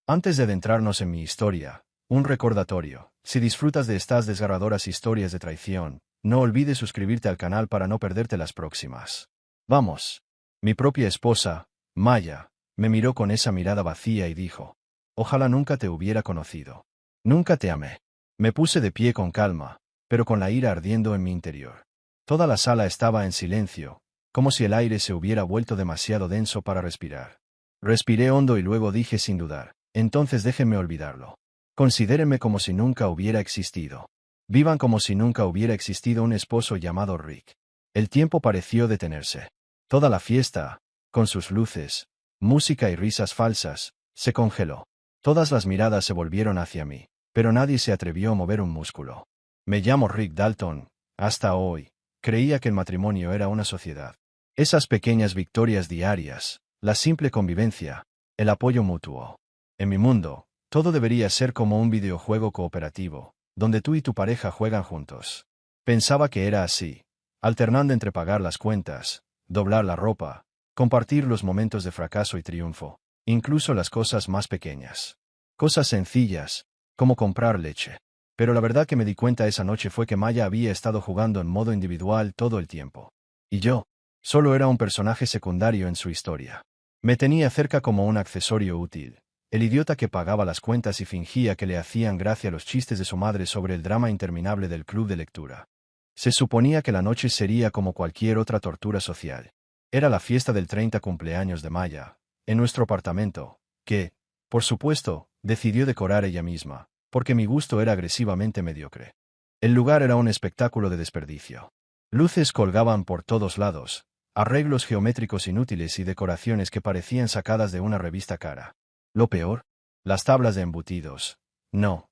Antes de adentrarnos en mi historia, un recordatorio. Si disfrutas de estas desgarradoras historias de traición, no olvides suscribirte al canal para no perderte las próximas. Vamos. Mi propia esposa, Maya, me miró con esa mirada vacía y dijo: ojalá nunca te hubiera conocido. Nunca te amé. Me puse de pie con calma, pero con la ira ardiendo en mi interior. Toda la sala estaba en silencio, como si el aire se hubiera vuelto demasiado denso para respirar. Respiré hondo y luego dije sin dudar: entonces déjenme olvidarlo. Considérenme como si nunca hubiera existido. Vivan como si nunca hubiera existido un esposo llamado Rick. El tiempo pareció detenerse. Toda la fiesta, con sus luces, música y risas falsas, se congeló. Todas las miradas se volvieron hacia mí, pero nadie se atrevió a mover un músculo. Me llamo Rick Dalton. Hasta hoy, creía que el matrimonio era una sociedad. Esas pequeñas victorias diarias, la simple convivencia, el apoyo mutuo. En mi mundo, todo debería ser como un videojuego cooperativo, donde tú y tu pareja juegan juntos. Pensaba que era así, alternando entre pagar las cuentas, doblar la ropa, compartir los momentos de fracaso y triunfo, incluso las cosas más pequeñas. Cosas sencillas, como comprar leche. Pero la verdad que me di cuenta esa noche fue que Maya había estado jugando en modo individual todo el tiempo. Y yo, solo era un personaje secundario en su historia. Me tenía cerca como un accesorio útil, el idiota que pagaba las cuentas y fingía que le hacían gracia los chistes de su madre sobre el drama interminable del club de lectura. Se suponía que la noche sería como cualquier otra tortura social. Era la fiesta del 30 cumpleaños de Maya, en nuestro apartamento, que, por supuesto, decidió decorar ella misma, porque mi gusto era agresivamente mediocre. El lugar era un espectáculo de desperdicio. Luces colgaban por todos lados, arreglos geométricos inútiles y decoraciones que parecían sacadas de una revista cara. Lo peor, las tablas de embutidos. No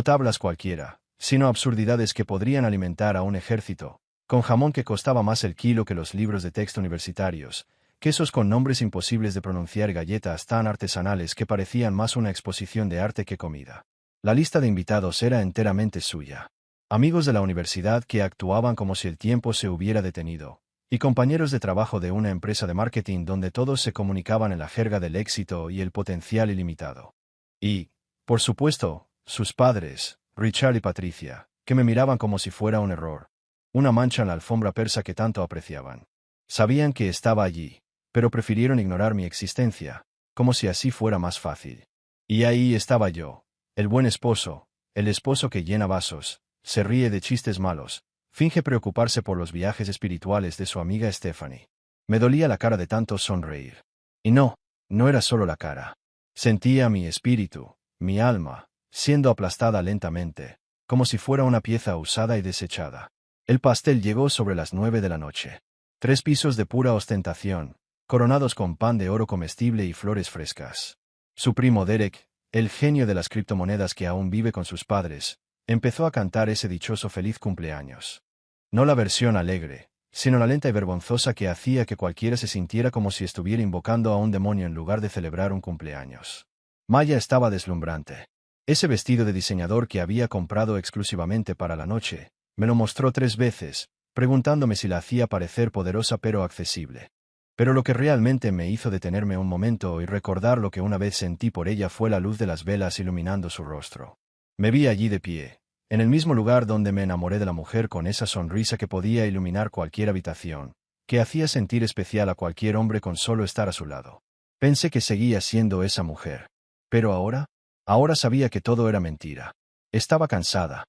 tablas cualquiera, sino absurdidades que podrían alimentar a un ejército, con jamón que costaba más el kilo que los libros de texto universitarios, quesos con nombres imposibles de pronunciar, galletas tan artesanales que parecían más una exposición de arte que comida. La lista de invitados era enteramente suya. Amigos de la universidad que actuaban como si el tiempo se hubiera detenido, y compañeros de trabajo de una empresa de marketing donde todos se comunicaban en la jerga del éxito y el potencial ilimitado. Y, por supuesto, sus padres, Richard y Patricia, que me miraban como si fuera un error, una mancha en la alfombra persa que tanto apreciaban. Sabían que estaba allí, pero prefirieron ignorar mi existencia, como si así fuera más fácil. Y ahí estaba yo, el buen esposo, el esposo que llena vasos, se ríe de chistes malos, finge preocuparse por los viajes espirituales de su amiga Stephanie. Me dolía la cara de tanto sonreír. Y no era solo la cara. Sentía mi espíritu, mi alma, siendo aplastada lentamente, como si fuera una pieza usada y desechada. El pastel llegó sobre las 9 de la noche. 3 pisos de pura ostentación, coronados con pan de oro comestible y flores frescas. Su primo Derek, el genio de las criptomonedas que aún vive con sus padres, empezó a cantar ese dichoso feliz cumpleaños. No la versión alegre, sino la lenta y vergonzosa que hacía que cualquiera se sintiera como si estuviera invocando a un demonio en lugar de celebrar un cumpleaños. Maya estaba deslumbrante. Ese vestido de diseñador que había comprado exclusivamente para la noche, me lo mostró 3 veces, preguntándome si la hacía parecer poderosa pero accesible. Pero lo que realmente me hizo detenerme un momento y recordar lo que una vez sentí por ella fue la luz de las velas iluminando su rostro. Me vi allí de pie, en el mismo lugar donde me enamoré de la mujer con esa sonrisa que podía iluminar cualquier habitación, que hacía sentir especial a cualquier hombre con solo estar a su lado. Pensé que seguía siendo esa mujer. Pero ahora sabía que todo era mentira. Estaba cansada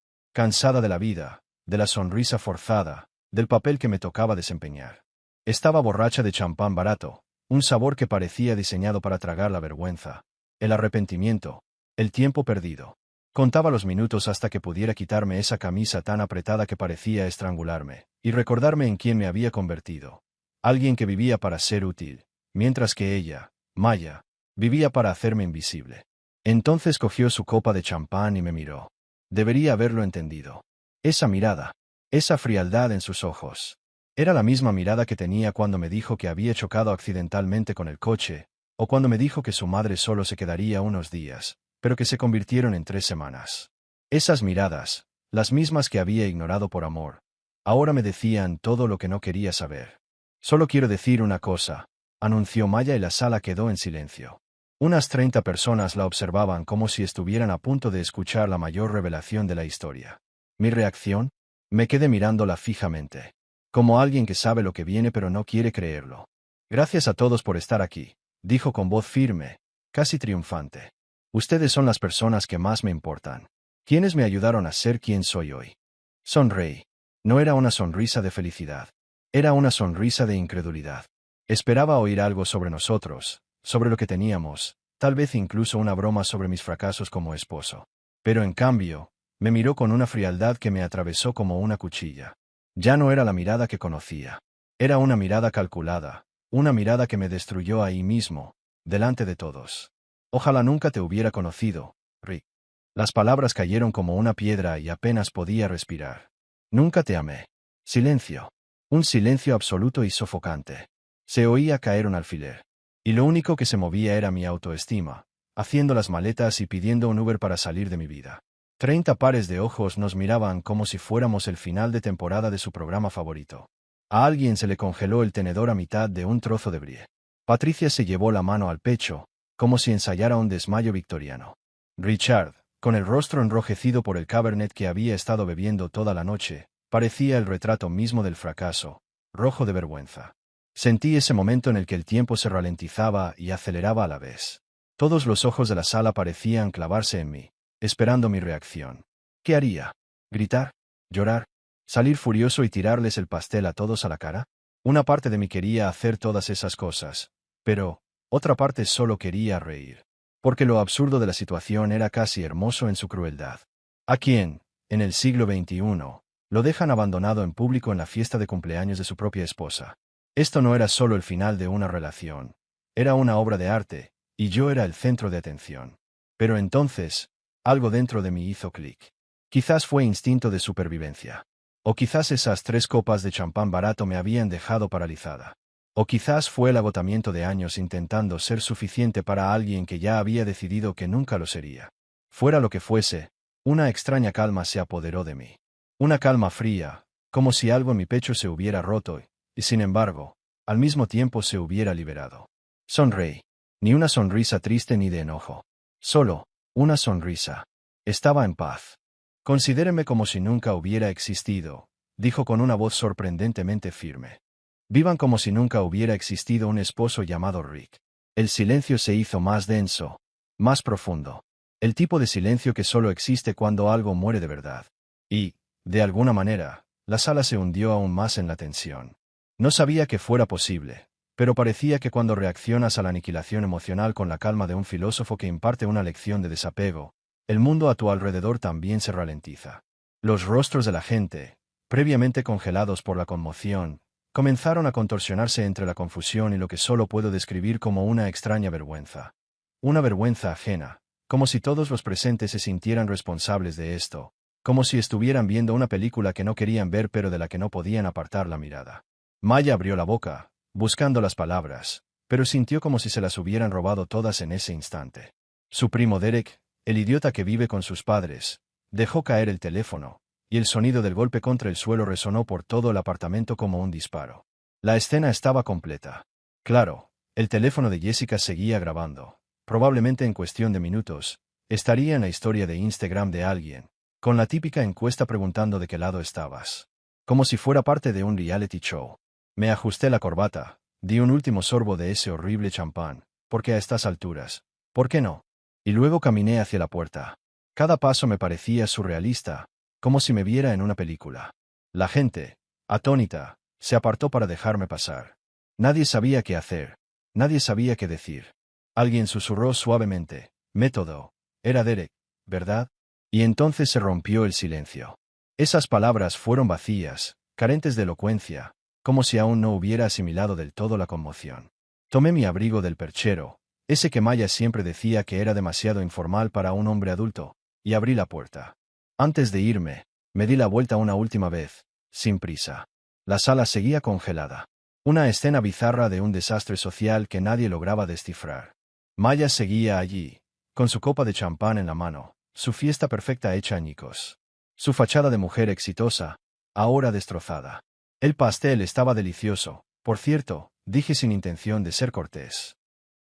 de la vida, de la sonrisa forzada, del papel que me tocaba desempeñar. Estaba borracha de champán barato, un sabor que parecía diseñado para tragar la vergüenza, el arrepentimiento, el tiempo perdido. Contaba los minutos hasta que pudiera quitarme esa camisa tan apretada que parecía estrangularme, y recordarme en quién me había convertido. Alguien que vivía para ser útil, mientras que ella, Maya, vivía para hacerme invisible. Entonces cogió su copa de champán y me miró. Debería haberlo entendido. Esa mirada, esa frialdad en sus ojos. Era la misma mirada que tenía cuando me dijo que había chocado accidentalmente con el coche, o cuando me dijo que su madre solo se quedaría unos días, pero que se convirtieron en 3 semanas. Esas miradas, las mismas que había ignorado por amor, ahora me decían todo lo que no quería saber. Solo quiero decir una cosa, anunció Maya y la sala quedó en silencio. Unas 30 personas la observaban como si estuvieran a punto de escuchar la mayor revelación de la historia. ¿Mi reacción? Me quedé mirándola fijamente. Como alguien que sabe lo que viene pero no quiere creerlo. Gracias a todos por estar aquí, dijo con voz firme, casi triunfante. Ustedes son las personas que más me importan. ¿Quiénes me ayudaron a ser quien soy hoy? Sonreí. No era una sonrisa de felicidad. Era una sonrisa de incredulidad. Esperaba oír algo sobre nosotros, sobre lo que teníamos, tal vez incluso una broma sobre mis fracasos como esposo. Pero en cambio, me miró con una frialdad que me atravesó como una cuchilla. Ya no era la mirada que conocía. Era una mirada calculada, una mirada que me destruyó ahí mismo, delante de todos. Ojalá nunca te hubiera conocido, Rick. Las palabras cayeron como una piedra y apenas podía respirar. Nunca te amé. Silencio. Un silencio absoluto y sofocante. Se oía caer un alfiler. Y lo único que se movía era mi autoestima, haciendo las maletas y pidiendo un Uber para salir de mi vida. 30 pares de ojos nos miraban como si fuéramos el final de temporada de su programa favorito. A alguien se le congeló el tenedor a mitad de un trozo de brie. Patricia se llevó la mano al pecho, como si ensayara un desmayo victoriano. Richard, con el rostro enrojecido por el cabernet que había estado bebiendo toda la noche, parecía el retrato mismo del fracaso, rojo de vergüenza. Sentí ese momento en el que el tiempo se ralentizaba y aceleraba a la vez. Todos los ojos de la sala parecían clavarse en mí, esperando mi reacción. ¿Qué haría? ¿Gritar? ¿Llorar? ¿Salir furioso y tirarles el pastel a todos a la cara? Una parte de mí quería hacer todas esas cosas, pero otra parte solo quería reír. Porque lo absurdo de la situación era casi hermoso en su crueldad. ¿A quién, en el siglo XXI, lo dejan abandonado en público en la fiesta de cumpleaños de su propia esposa? Esto no era solo el final de una relación. Era una obra de arte, y yo era el centro de atención. Pero entonces, algo dentro de mí hizo clic. Quizás fue instinto de supervivencia. O quizás esas 3 copas de champán barato me habían dejado paralizada. O quizás fue el agotamiento de años intentando ser suficiente para alguien que ya había decidido que nunca lo sería. Fuera lo que fuese, una extraña calma se apoderó de mí. Una calma fría, como si algo en mi pecho se hubiera roto y, sin embargo, al mismo tiempo se hubiera liberado. Sonreí. Ni una sonrisa triste ni de enojo. Solo, una sonrisa. Estaba en paz. Considéreme como si nunca hubiera existido, dijo con una voz sorprendentemente firme. Vivan como si nunca hubiera existido un esposo llamado Rick. El silencio se hizo más denso, más profundo. El tipo de silencio que solo existe cuando algo muere de verdad. Y, de alguna manera, la sala se hundió aún más en la tensión. No sabía que fuera posible, pero parecía que cuando reaccionas a la aniquilación emocional con la calma de un filósofo que imparte una lección de desapego, el mundo a tu alrededor también se ralentiza. Los rostros de la gente, previamente congelados por la conmoción, comenzaron a contorsionarse entre la confusión y lo que solo puedo describir como una extraña vergüenza. Una vergüenza ajena, como si todos los presentes se sintieran responsables de esto, como si estuvieran viendo una película que no querían ver pero de la que no podían apartar la mirada. Maya abrió la boca, buscando las palabras, pero sintió como si se las hubieran robado todas en ese instante. Su primo Derek, el idiota que vive con sus padres, dejó caer el teléfono, y el sonido del golpe contra el suelo resonó por todo el apartamento como un disparo. La escena estaba completa. Claro, el teléfono de Jessica seguía grabando. Probablemente en cuestión de minutos, estaría en la historia de Instagram de alguien, con la típica encuesta preguntando de qué lado estabas. Como si fuera parte de un reality show. Me ajusté la corbata, di un último sorbo de ese horrible champán, porque a estas alturas, ¿por qué no? Y luego caminé hacia la puerta. Cada paso me parecía surrealista, como si me viera en una película. La gente, atónita, se apartó para dejarme pasar. Nadie sabía qué hacer. Nadie sabía qué decir. Alguien susurró suavemente, método. Era Derek, ¿verdad? Y entonces se rompió el silencio. Esas palabras fueron vacías, carentes de elocuencia, como si aún no hubiera asimilado del todo la conmoción. Tomé mi abrigo del perchero, ese que Maya siempre decía que era demasiado informal para un hombre adulto, y abrí la puerta. Antes de irme, me di la vuelta una última vez, sin prisa. La sala seguía congelada. Una escena bizarra de un desastre social que nadie lograba descifrar. Maya seguía allí, con su copa de champán en la mano, su fiesta perfecta hecha añicos. Su fachada de mujer exitosa, ahora destrozada. El pastel estaba delicioso, por cierto, dije sin intención de ser cortés.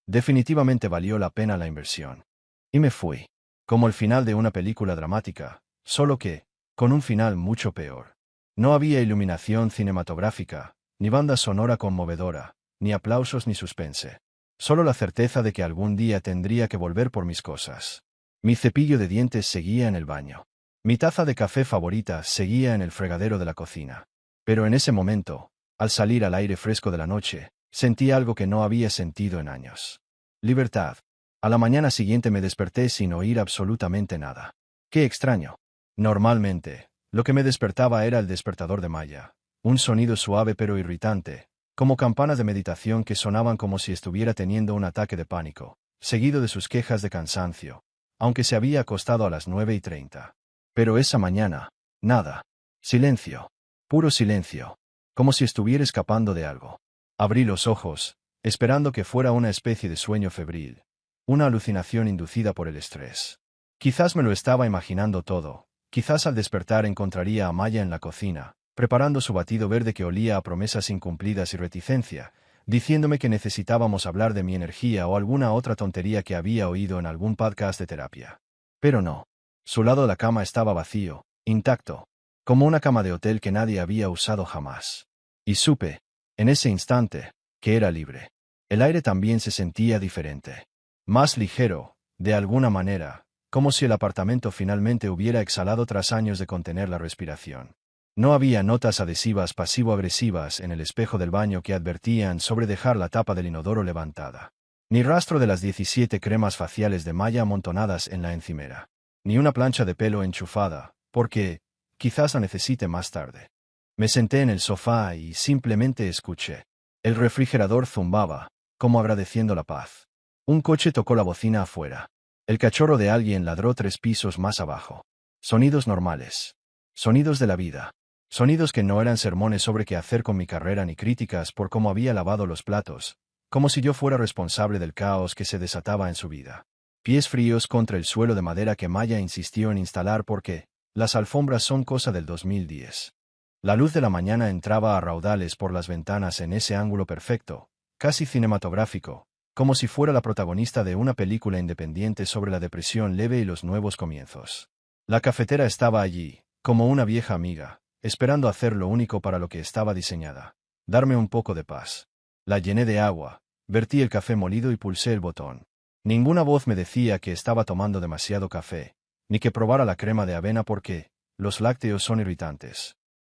Definitivamente valió la pena la inversión. Y me fui. Como el final de una película dramática, solo que, con un final mucho peor. No había iluminación cinematográfica, ni banda sonora conmovedora, ni aplausos ni suspense. Solo la certeza de que algún día tendría que volver por mis cosas. Mi cepillo de dientes seguía en el baño. Mi taza de café favorita seguía en el fregadero de la cocina. Pero en ese momento, al salir al aire fresco de la noche, sentí algo que no había sentido en años. Libertad. A la mañana siguiente me desperté sin oír absolutamente nada. Qué extraño. Normalmente, lo que me despertaba era el despertador de Maya, un sonido suave pero irritante, como campanas de meditación que sonaban como si estuviera teniendo un ataque de pánico, seguido de sus quejas de cansancio, aunque se había acostado a las 9:30. Pero esa mañana, nada. Silencio. Puro silencio. Como si estuviera escapando de algo. Abrí los ojos, esperando que fuera una especie de sueño febril, una alucinación inducida por el estrés. Quizás me lo estaba imaginando todo, quizás al despertar encontraría a Maya en la cocina, preparando su batido verde que olía a promesas incumplidas y reticencia, diciéndome que necesitábamos hablar de mi energía o alguna otra tontería que había oído en algún podcast de terapia. Pero no. Su lado de la cama estaba vacío, intacto, como una cama de hotel que nadie había usado jamás. Y supe, en ese instante, que era libre. El aire también se sentía diferente. Más ligero, de alguna manera, como si el apartamento finalmente hubiera exhalado tras años de contener la respiración. No había notas adhesivas pasivo-agresivas en el espejo del baño que advertían sobre dejar la tapa del inodoro levantada. Ni rastro de las 17 cremas faciales de Maya amontonadas en la encimera. Ni una plancha de pelo enchufada, porque, quizás la necesite más tarde. Me senté en el sofá y simplemente escuché. El refrigerador zumbaba, como agradeciendo la paz. Un coche tocó la bocina afuera. El cachorro de alguien ladró 3 pisos más abajo. Sonidos normales. Sonidos de la vida. Sonidos que no eran sermones sobre qué hacer con mi carrera ni críticas por cómo había lavado los platos, como si yo fuera responsable del caos que se desataba en su vida. Pies fríos contra el suelo de madera que Maya insistió en instalar porque las alfombras son cosa del 2010. La luz de la mañana entraba a raudales por las ventanas en ese ángulo perfecto, casi cinematográfico, como si fuera la protagonista de una película independiente sobre la depresión leve y los nuevos comienzos. La cafetera estaba allí, como una vieja amiga, esperando hacer lo único para lo que estaba diseñada: darme un poco de paz. La llené de agua, vertí el café molido y pulsé el botón. Ninguna voz me decía que estaba tomando demasiado café, ni que probara la crema de avena porque los lácteos son irritantes.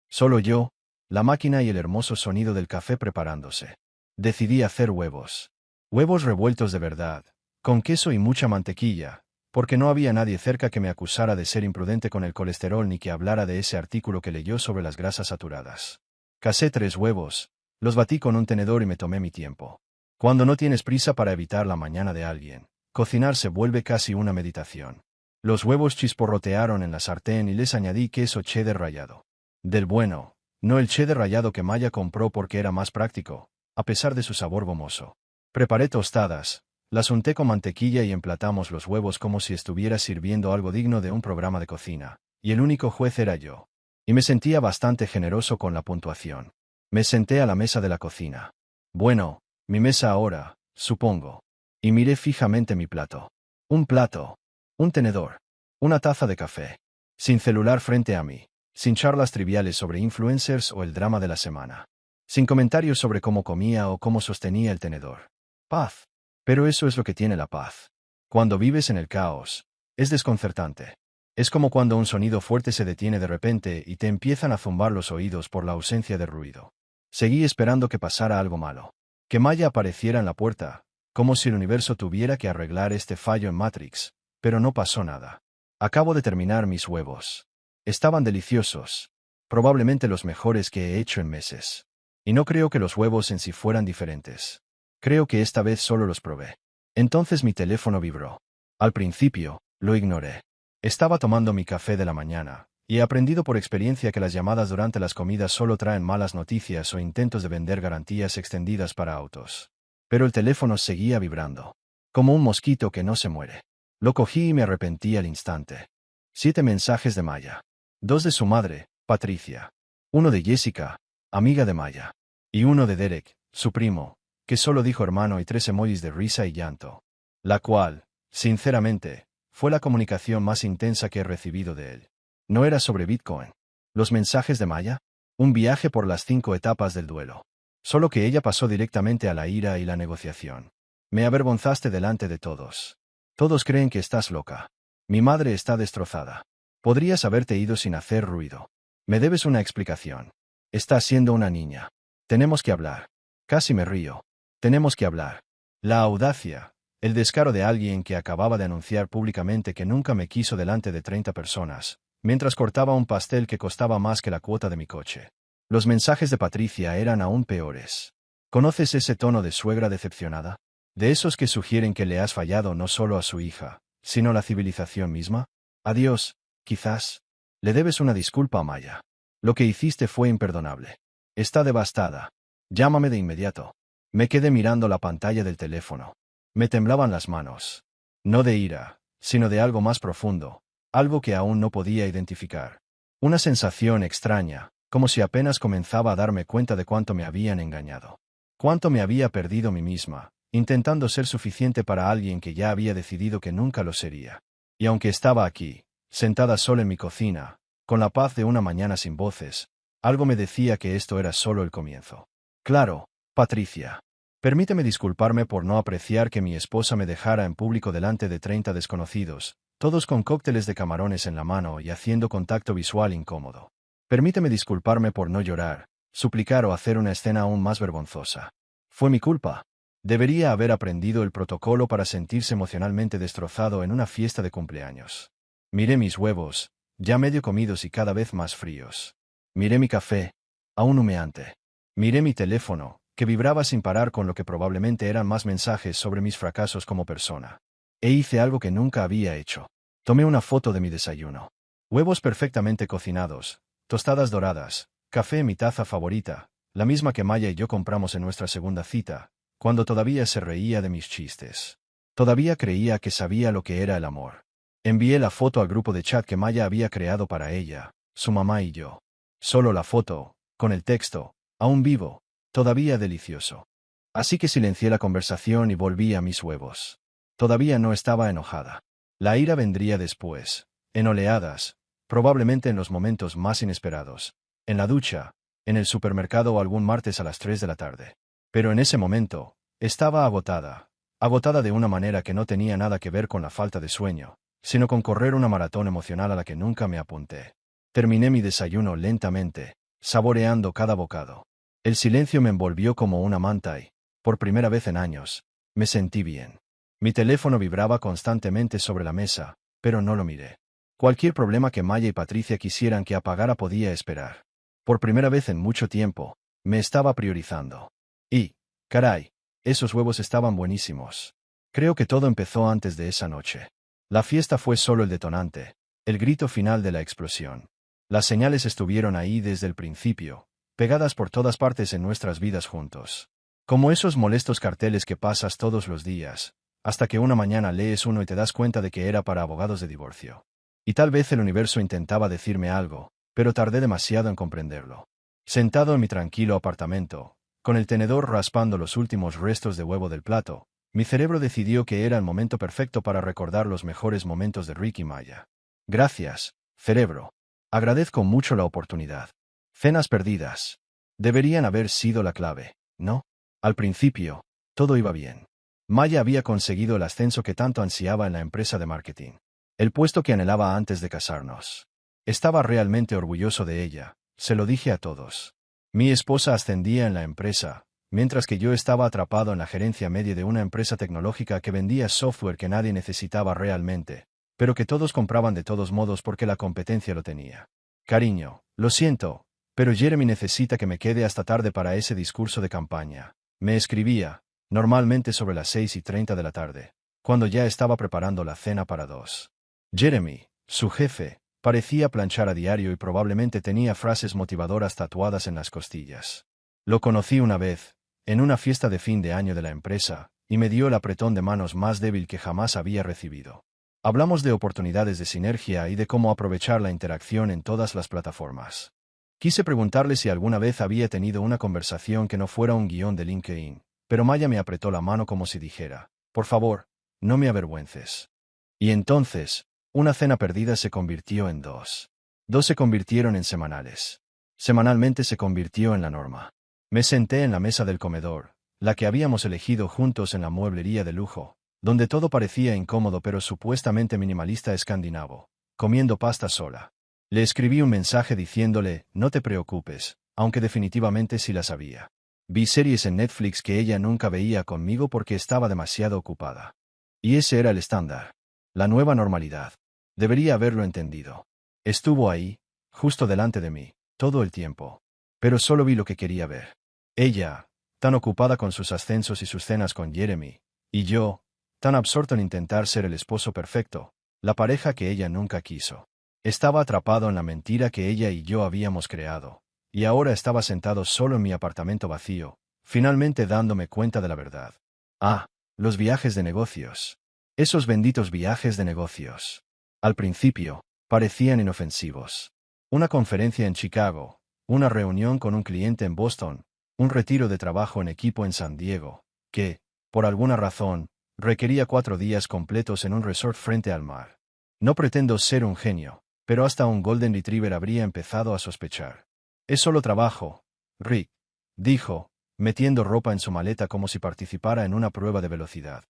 Solo yo, la máquina y el hermoso sonido del café preparándose. Decidí hacer huevos. Huevos revueltos de verdad, con queso y mucha mantequilla, porque no había nadie cerca que me acusara de ser imprudente con el colesterol ni que hablara de ese artículo que leyó sobre las grasas saturadas. Casé 3 huevos, los batí con un tenedor y me tomé mi tiempo. Cuando no tienes prisa para evitar la mañana de alguien, cocinar se vuelve casi una meditación. Los huevos chisporrotearon en la sartén y les añadí queso cheddar rallado. Del bueno, no el cheddar rallado que Maya compró porque era más práctico, a pesar de su sabor gomoso. Preparé tostadas, las unté con mantequilla y emplatamos los huevos como si estuviera sirviendo algo digno de un programa de cocina, y el único juez era yo. Y me sentía bastante generoso con la puntuación. Me senté a la mesa de la cocina. Bueno, mi mesa ahora, supongo. Y miré fijamente mi plato. Un plato. Un tenedor. Una taza de café. Sin celular frente a mí. Sin charlas triviales sobre influencers o el drama de la semana. Sin comentarios sobre cómo comía o cómo sostenía el tenedor. Paz. Pero eso es lo que tiene la paz. Cuando vives en el caos, es desconcertante. Es como cuando un sonido fuerte se detiene de repente y te empiezan a zumbar los oídos por la ausencia de ruido. Seguí esperando que pasara algo malo. Que Maya apareciera en la puerta, como si el universo tuviera que arreglar este fallo en Matrix, pero no pasó nada. Acabo de terminar mis huevos. Estaban deliciosos. Probablemente los mejores que he hecho en meses. Y no creo que los huevos en sí fueran diferentes. Creo que esta vez solo los probé. Entonces mi teléfono vibró. Al principio, lo ignoré. Estaba tomando mi café de la mañana, y he aprendido por experiencia que las llamadas durante las comidas solo traen malas noticias o intentos de vender garantías extendidas para autos. Pero el teléfono seguía vibrando. Como un mosquito que no se muere. Lo cogí y me arrepentí al instante. 7 mensajes de Maya. 2 de su madre, Patricia. 1 de Jessica, amiga de Maya. Y 1 de Derek, su primo, que solo dijo hermano y 3 emojis de risa y llanto. La cual, sinceramente, fue la comunicación más intensa que he recibido de él. No era sobre Bitcoin. ¿Los mensajes de Maya? Un viaje por las 5 etapas del duelo. Solo que ella pasó directamente a la ira y la negociación. Me avergonzaste delante de todos. Todos creen que estás loca. Mi madre está destrozada. Podrías haberte ido sin hacer ruido. Me debes una explicación. Estás siendo una niña. Tenemos que hablar. Casi me río. Tenemos que hablar. La audacia, el descaro de alguien que acababa de anunciar públicamente que nunca me quiso delante de 30 personas, mientras cortaba un pastel que costaba más que la cuota de mi coche. Los mensajes de Patricia eran aún peores. ¿Conoces ese tono de suegra decepcionada? De esos que sugieren que le has fallado no solo a su hija, sino a la civilización misma. Adiós, quizás. Le debes una disculpa a Maya. Lo que hiciste fue imperdonable. Está devastada. Llámame de inmediato. Me quedé mirando la pantalla del teléfono. Me temblaban las manos. No de ira, sino de algo más profundo, algo que aún no podía identificar. Una sensación extraña, como si apenas comenzaba a darme cuenta de cuánto me habían engañado. Cuánto me había perdido a mí misma, intentando ser suficiente para alguien que ya había decidido que nunca lo sería. Y aunque estaba aquí, sentada sola en mi cocina, con la paz de una mañana sin voces, algo me decía que esto era solo el comienzo. Claro, Patricia. Permíteme disculparme por no apreciar que mi esposa me dejara en público delante de 30 desconocidos, todos con cócteles de camarones en la mano y haciendo contacto visual incómodo. Permíteme disculparme por no llorar, suplicar o hacer una escena aún más vergonzosa. Fue mi culpa. Debería haber aprendido el protocolo para sentirse emocionalmente destrozado en una fiesta de cumpleaños. Miré mis huevos, ya medio comidos y cada vez más fríos. Miré mi café, aún humeante. Miré mi teléfono, que vibraba sin parar con lo que probablemente eran más mensajes sobre mis fracasos como persona. E hice algo que nunca había hecho. Tomé una foto de mi desayuno. Huevos perfectamente cocinados, tostadas doradas, café en mi taza favorita, la misma que Maya y yo compramos en nuestra segunda cita, cuando todavía se reía de mis chistes. Todavía creía que sabía lo que era el amor. Envié la foto al grupo de chat que Maya había creado para ella, su mamá y yo. Solo la foto, con el texto, aún vivo, todavía delicioso. Así que silencié la conversación y volví a mis huevos. Todavía no estaba enojada. La ira vendría después, en oleadas, probablemente en los momentos más inesperados, en la ducha, en el supermercado o algún martes a las 3 de la tarde. Pero en ese momento, estaba agotada, agotada de una manera que no tenía nada que ver con la falta de sueño, sino con correr una maratón emocional a la que nunca me apunté. Terminé mi desayuno lentamente, saboreando cada bocado. El silencio me envolvió como una manta y, por primera vez en años, me sentí bien. Mi teléfono vibraba constantemente sobre la mesa, pero no lo miré. Cualquier problema que Maya y Patricia quisieran que apagara podía esperar. Por primera vez en mucho tiempo, me estaba priorizando. Y, caray, esos huevos estaban buenísimos. Creo que todo empezó antes de esa noche. La fiesta fue solo el detonante, el grito final de la explosión. Las señales estuvieron ahí desde el principio, pegadas por todas partes en nuestras vidas juntos. Como esos molestos carteles que pasas todos los días, hasta que una mañana lees uno y te das cuenta de que era para abogados de divorcio. Y tal vez el universo intentaba decirme algo, pero tardé demasiado en comprenderlo. Sentado en mi tranquilo apartamento, con el tenedor raspando los últimos restos de huevo del plato, mi cerebro decidió que era el momento perfecto para recordar los mejores momentos de Rick y Maya. Gracias, cerebro. Agradezco mucho la oportunidad. Cenas perdidas. Deberían haber sido la clave, ¿no? Al principio, todo iba bien. Maya había conseguido el ascenso que tanto ansiaba en la empresa de marketing. El puesto que anhelaba antes de casarnos. Estaba realmente orgulloso de ella, se lo dije a todos. Mi esposa ascendía en la empresa, mientras que yo estaba atrapado en la gerencia media de una empresa tecnológica que vendía software que nadie necesitaba realmente, pero que todos compraban de todos modos porque la competencia lo tenía. Cariño, lo siento, pero Jeremy necesita que me quede hasta tarde para ese discurso de campaña. Me escribía, normalmente sobre las 6:30 de la tarde, cuando ya estaba preparando la cena para 2. Jeremy, su jefe, parecía planchar a diario y probablemente tenía frases motivadoras tatuadas en las costillas. Lo conocí una vez, en una fiesta de fin de año de la empresa, y me dio el apretón de manos más débil que jamás había recibido. Hablamos de oportunidades de sinergia y de cómo aprovechar la interacción en todas las plataformas. Quise preguntarle si alguna vez había tenido una conversación que no fuera un guión de LinkedIn, pero Maya me apretó la mano como si dijera, por favor, no me avergüences. Y entonces, una cena perdida se convirtió en dos. Dos se convirtieron en semanales. Semanalmente se convirtió en la norma. Me senté en la mesa del comedor, la que habíamos elegido juntos en la mueblería de lujo, donde todo parecía incómodo pero supuestamente minimalista escandinavo, comiendo pasta sola. Le escribí un mensaje diciéndole, no te preocupes, aunque definitivamente sí la sabía. Vi series en Netflix que ella nunca veía conmigo porque estaba demasiado ocupada. Y ese era el estándar. La nueva normalidad. Debería haberlo entendido. Estuvo ahí, justo delante de mí, todo el tiempo. Pero solo vi lo que quería ver. Ella, tan ocupada con sus ascensos y sus cenas con Jeremy, y yo, tan absorto en intentar ser el esposo perfecto, la pareja que ella nunca quiso. Estaba atrapado en la mentira que ella y yo habíamos creado, y ahora estaba sentado solo en mi apartamento vacío, finalmente dándome cuenta de la verdad. Ah, los viajes de negocios. Esos benditos viajes de negocios. Al principio, parecían inofensivos. Una conferencia en Chicago, una reunión con un cliente en Boston, un retiro de trabajo en equipo en San Diego, que, por alguna razón, requería 4 días completos en un resort frente al mar. No pretendo ser un genio, pero hasta un Golden Retriever habría empezado a sospechar. Es solo trabajo, Rick, dijo, metiendo ropa en su maleta como si participara en una prueba de velocidad.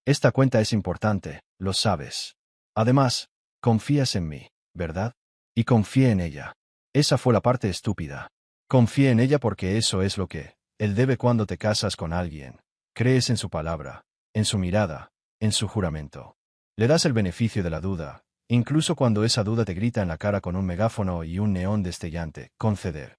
Esta cuenta es importante, lo sabes. Además, confías en mí, ¿verdad? Y confié en ella. Esa fue la parte estúpida. Confié en ella porque eso es lo que él debe cuando te casas con alguien. Crees en su palabra, en su mirada, en su juramento. Le das el beneficio de la duda, incluso cuando esa duda te grita en la cara con un megáfono y un neón destellante, conceder.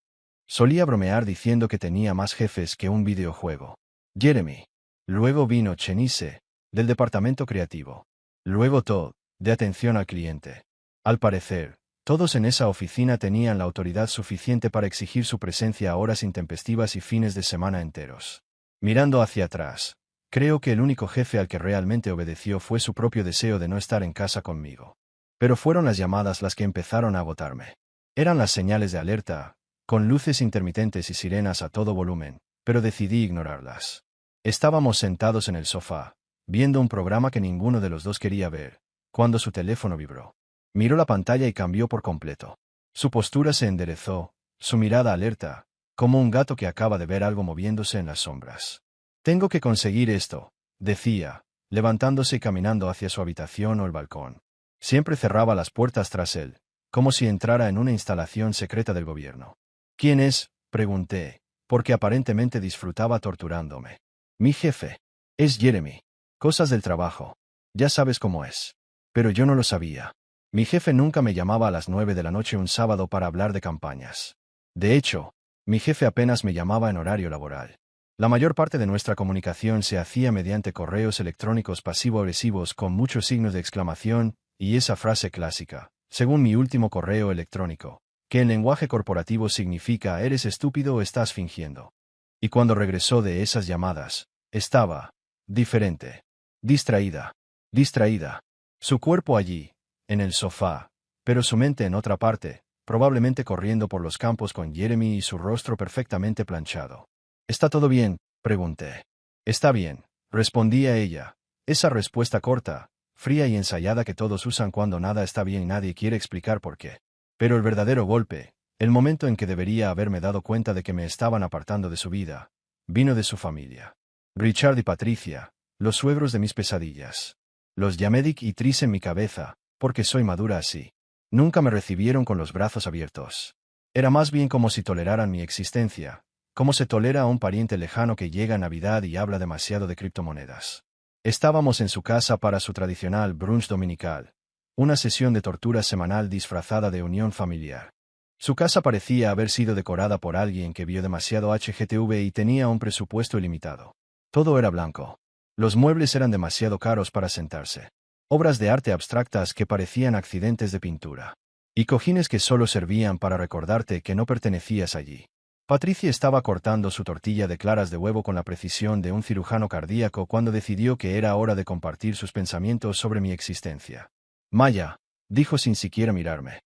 Solía bromear diciendo que tenía más jefes que un videojuego. Jeremy. Luego vino Chenise, del departamento creativo. Luego Todd, de atención al cliente. Al parecer, todos en esa oficina tenían la autoridad suficiente para exigir su presencia a horas intempestivas y fines de semana enteros. Mirando hacia atrás, creo que el único jefe al que realmente obedeció fue su propio deseo de no estar en casa conmigo. Pero fueron las llamadas las que empezaron a agotarme. Eran las señales de alerta, con luces intermitentes y sirenas a todo volumen, pero decidí ignorarlas. Estábamos sentados en el sofá, viendo un programa que ninguno de los dos quería ver, cuando su teléfono vibró. Miró la pantalla y cambió por completo. Su postura se enderezó, su mirada alerta, como un gato que acaba de ver algo moviéndose en las sombras. Tengo que conseguir esto, decía, levantándose y caminando hacia su habitación o el balcón. Siempre cerraba las puertas tras él, como si entrara en una instalación secreta del gobierno. ¿Quién es?, pregunté, porque aparentemente disfrutaba torturándome. Mi jefe. Es Jeremy. Cosas del trabajo. Ya sabes cómo es. Pero yo no lo sabía. Mi jefe nunca me llamaba a las 9 de la noche un sábado para hablar de campañas. De hecho, mi jefe apenas me llamaba en horario laboral. La mayor parte de nuestra comunicación se hacía mediante correos electrónicos pasivo-agresivos con muchos signos de exclamación, y esa frase clásica, según mi último correo electrónico, que en lenguaje corporativo significa «eres estúpido o estás fingiendo». Y cuando regresó de esas llamadas, estaba diferente. Distraída. Distraída. Su cuerpo allí, en el sofá, pero su mente en otra parte, probablemente corriendo por los campos con Jeremy y su rostro perfectamente planchado. ¿Está todo bien?, pregunté. Está bien, respondía ella. Esa respuesta corta, fría y ensayada que todos usan cuando nada está bien y nadie quiere explicar por qué. Pero el verdadero golpe, el momento en que debería haberme dado cuenta de que me estaban apartando de su vida, vino de su familia. Richard y Patricia, los suegros de mis pesadillas. Los llamé Dick y Tris en mi cabeza, porque soy madura así. Nunca me recibieron con los brazos abiertos. Era más bien como si toleraran mi existencia, como se tolera a un pariente lejano que llega a Navidad y habla demasiado de criptomonedas. Estábamos en su casa para su tradicional brunch dominical, una sesión de tortura semanal disfrazada de unión familiar. Su casa parecía haber sido decorada por alguien que vio demasiado HGTV y tenía un presupuesto ilimitado. Todo era blanco. Los muebles eran demasiado caros para sentarse. Obras de arte abstractas que parecían accidentes de pintura. Y cojines que solo servían para recordarte que no pertenecías allí. Patricia estaba cortando su tortilla de claras de huevo con la precisión de un cirujano cardíaco cuando decidió que era hora de compartir sus pensamientos sobre mi existencia. Maya, dijo sin siquiera mirarme.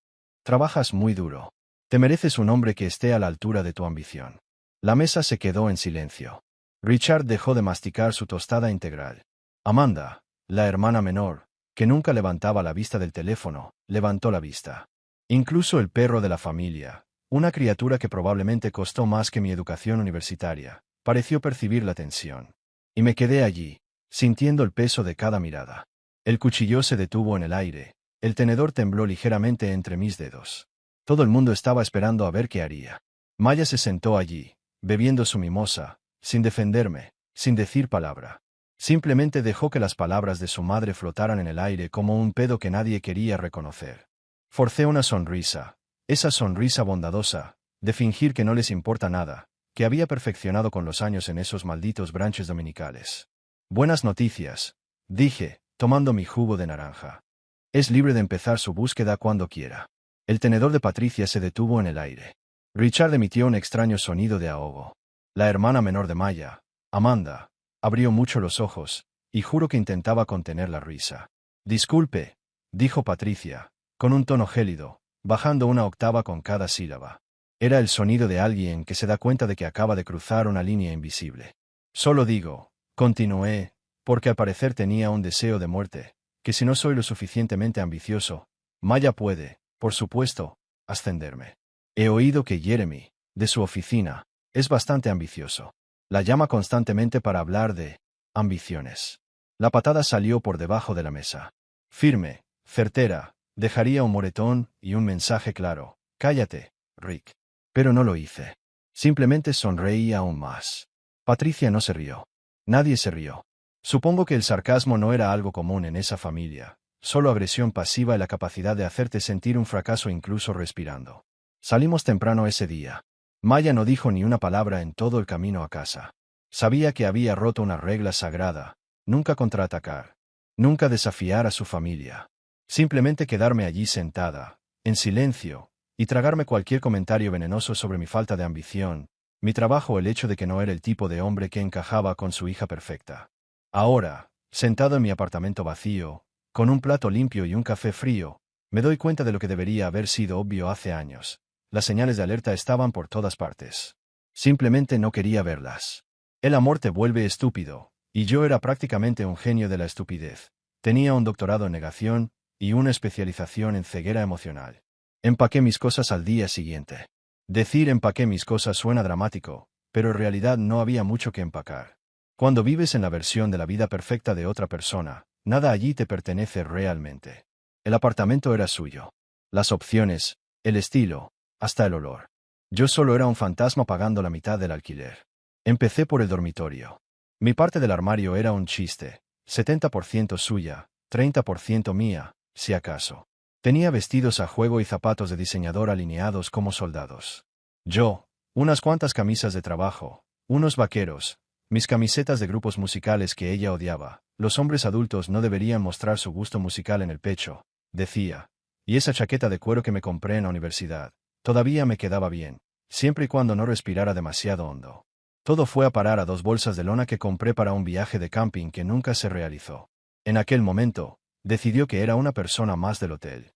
Trabajas muy duro. Te mereces un hombre que esté a la altura de tu ambición. La mesa se quedó en silencio. Richard dejó de masticar su tostada integral. Amanda, la hermana menor, que nunca levantaba la vista del teléfono, levantó la vista. Incluso el perro de la familia, una criatura que probablemente costó más que mi educación universitaria, pareció percibir la tensión. Y me quedé allí, sintiendo el peso de cada mirada. El cuchillo se detuvo en el aire, el tenedor tembló ligeramente entre mis dedos. Todo el mundo estaba esperando a ver qué haría. Maya se sentó allí, bebiendo su mimosa, sin defenderme, sin decir palabra. Simplemente dejó que las palabras de su madre flotaran en el aire como un pedo que nadie quería reconocer. Forcé una sonrisa, esa sonrisa bondadosa, de fingir que no les importa nada, que había perfeccionado con los años en esos malditos branches dominicales. Buenas noticias, dije, tomando mi jugo de naranja. Es libre de empezar su búsqueda cuando quiera. El tenedor de Patricia se detuvo en el aire. Richard emitió un extraño sonido de ahogo. La hermana menor de Maya, Amanda, abrió mucho los ojos, y juro que intentaba contener la risa. Disculpe, dijo Patricia, con un tono gélido, bajando una octava con cada sílaba. Era el sonido de alguien que se da cuenta de que acaba de cruzar una línea invisible. Solo digo, continué, porque al parecer tenía un deseo de muerte, que si no soy lo suficientemente ambicioso, Maya puede, por supuesto, ascenderme. He oído que Jeremy, de su oficina, es bastante ambicioso. La llama constantemente para hablar de ambiciones. La patada salió por debajo de la mesa. Firme, certera, dejaría un moretón y un mensaje claro. Cállate, Rick. Pero no lo hice. Simplemente sonreí aún más. Patricia no se rió. Nadie se rió. Supongo que el sarcasmo no era algo común en esa familia, solo agresión pasiva y la capacidad de hacerte sentir un fracaso incluso respirando. Salimos temprano ese día. Maya no dijo ni una palabra en todo el camino a casa. Sabía que había roto una regla sagrada, nunca contraatacar, nunca desafiar a su familia. Simplemente quedarme allí sentada, en silencio, y tragarme cualquier comentario venenoso sobre mi falta de ambición, mi trabajo o el hecho de que no era el tipo de hombre que encajaba con su hija perfecta. Ahora, sentado en mi apartamento vacío, con un plato limpio y un café frío, me doy cuenta de lo que debería haber sido obvio hace años. Las señales de alerta estaban por todas partes. Simplemente no quería verlas. El amor te vuelve estúpido, y yo era prácticamente un genio de la estupidez. Tenía un doctorado en negación y una especialización en ceguera emocional. Empaqué mis cosas al día siguiente. Decir empaqué mis cosas suena dramático, pero en realidad no había mucho que empacar. Cuando vives en la versión de la vida perfecta de otra persona, nada allí te pertenece realmente. El apartamento era suyo. Las opciones, el estilo, hasta el olor. Yo solo era un fantasma pagando la mitad del alquiler. Empecé por el dormitorio. Mi parte del armario era un chiste, 70% suya, 30% mía, si acaso. Tenía vestidos a juego y zapatos de diseñador alineados como soldados. Yo, unas cuantas camisas de trabajo, unos vaqueros, mis camisetas de grupos musicales que ella odiaba. Los hombres adultos no deberían mostrar su gusto musical en el pecho, decía. Y esa chaqueta de cuero que me compré en la universidad. Todavía me quedaba bien, siempre y cuando no respirara demasiado hondo. Todo fue a parar a 2 bolsas de lona que compré para un viaje de camping que nunca se realizó. En aquel momento, decidió que era una persona más del hotel.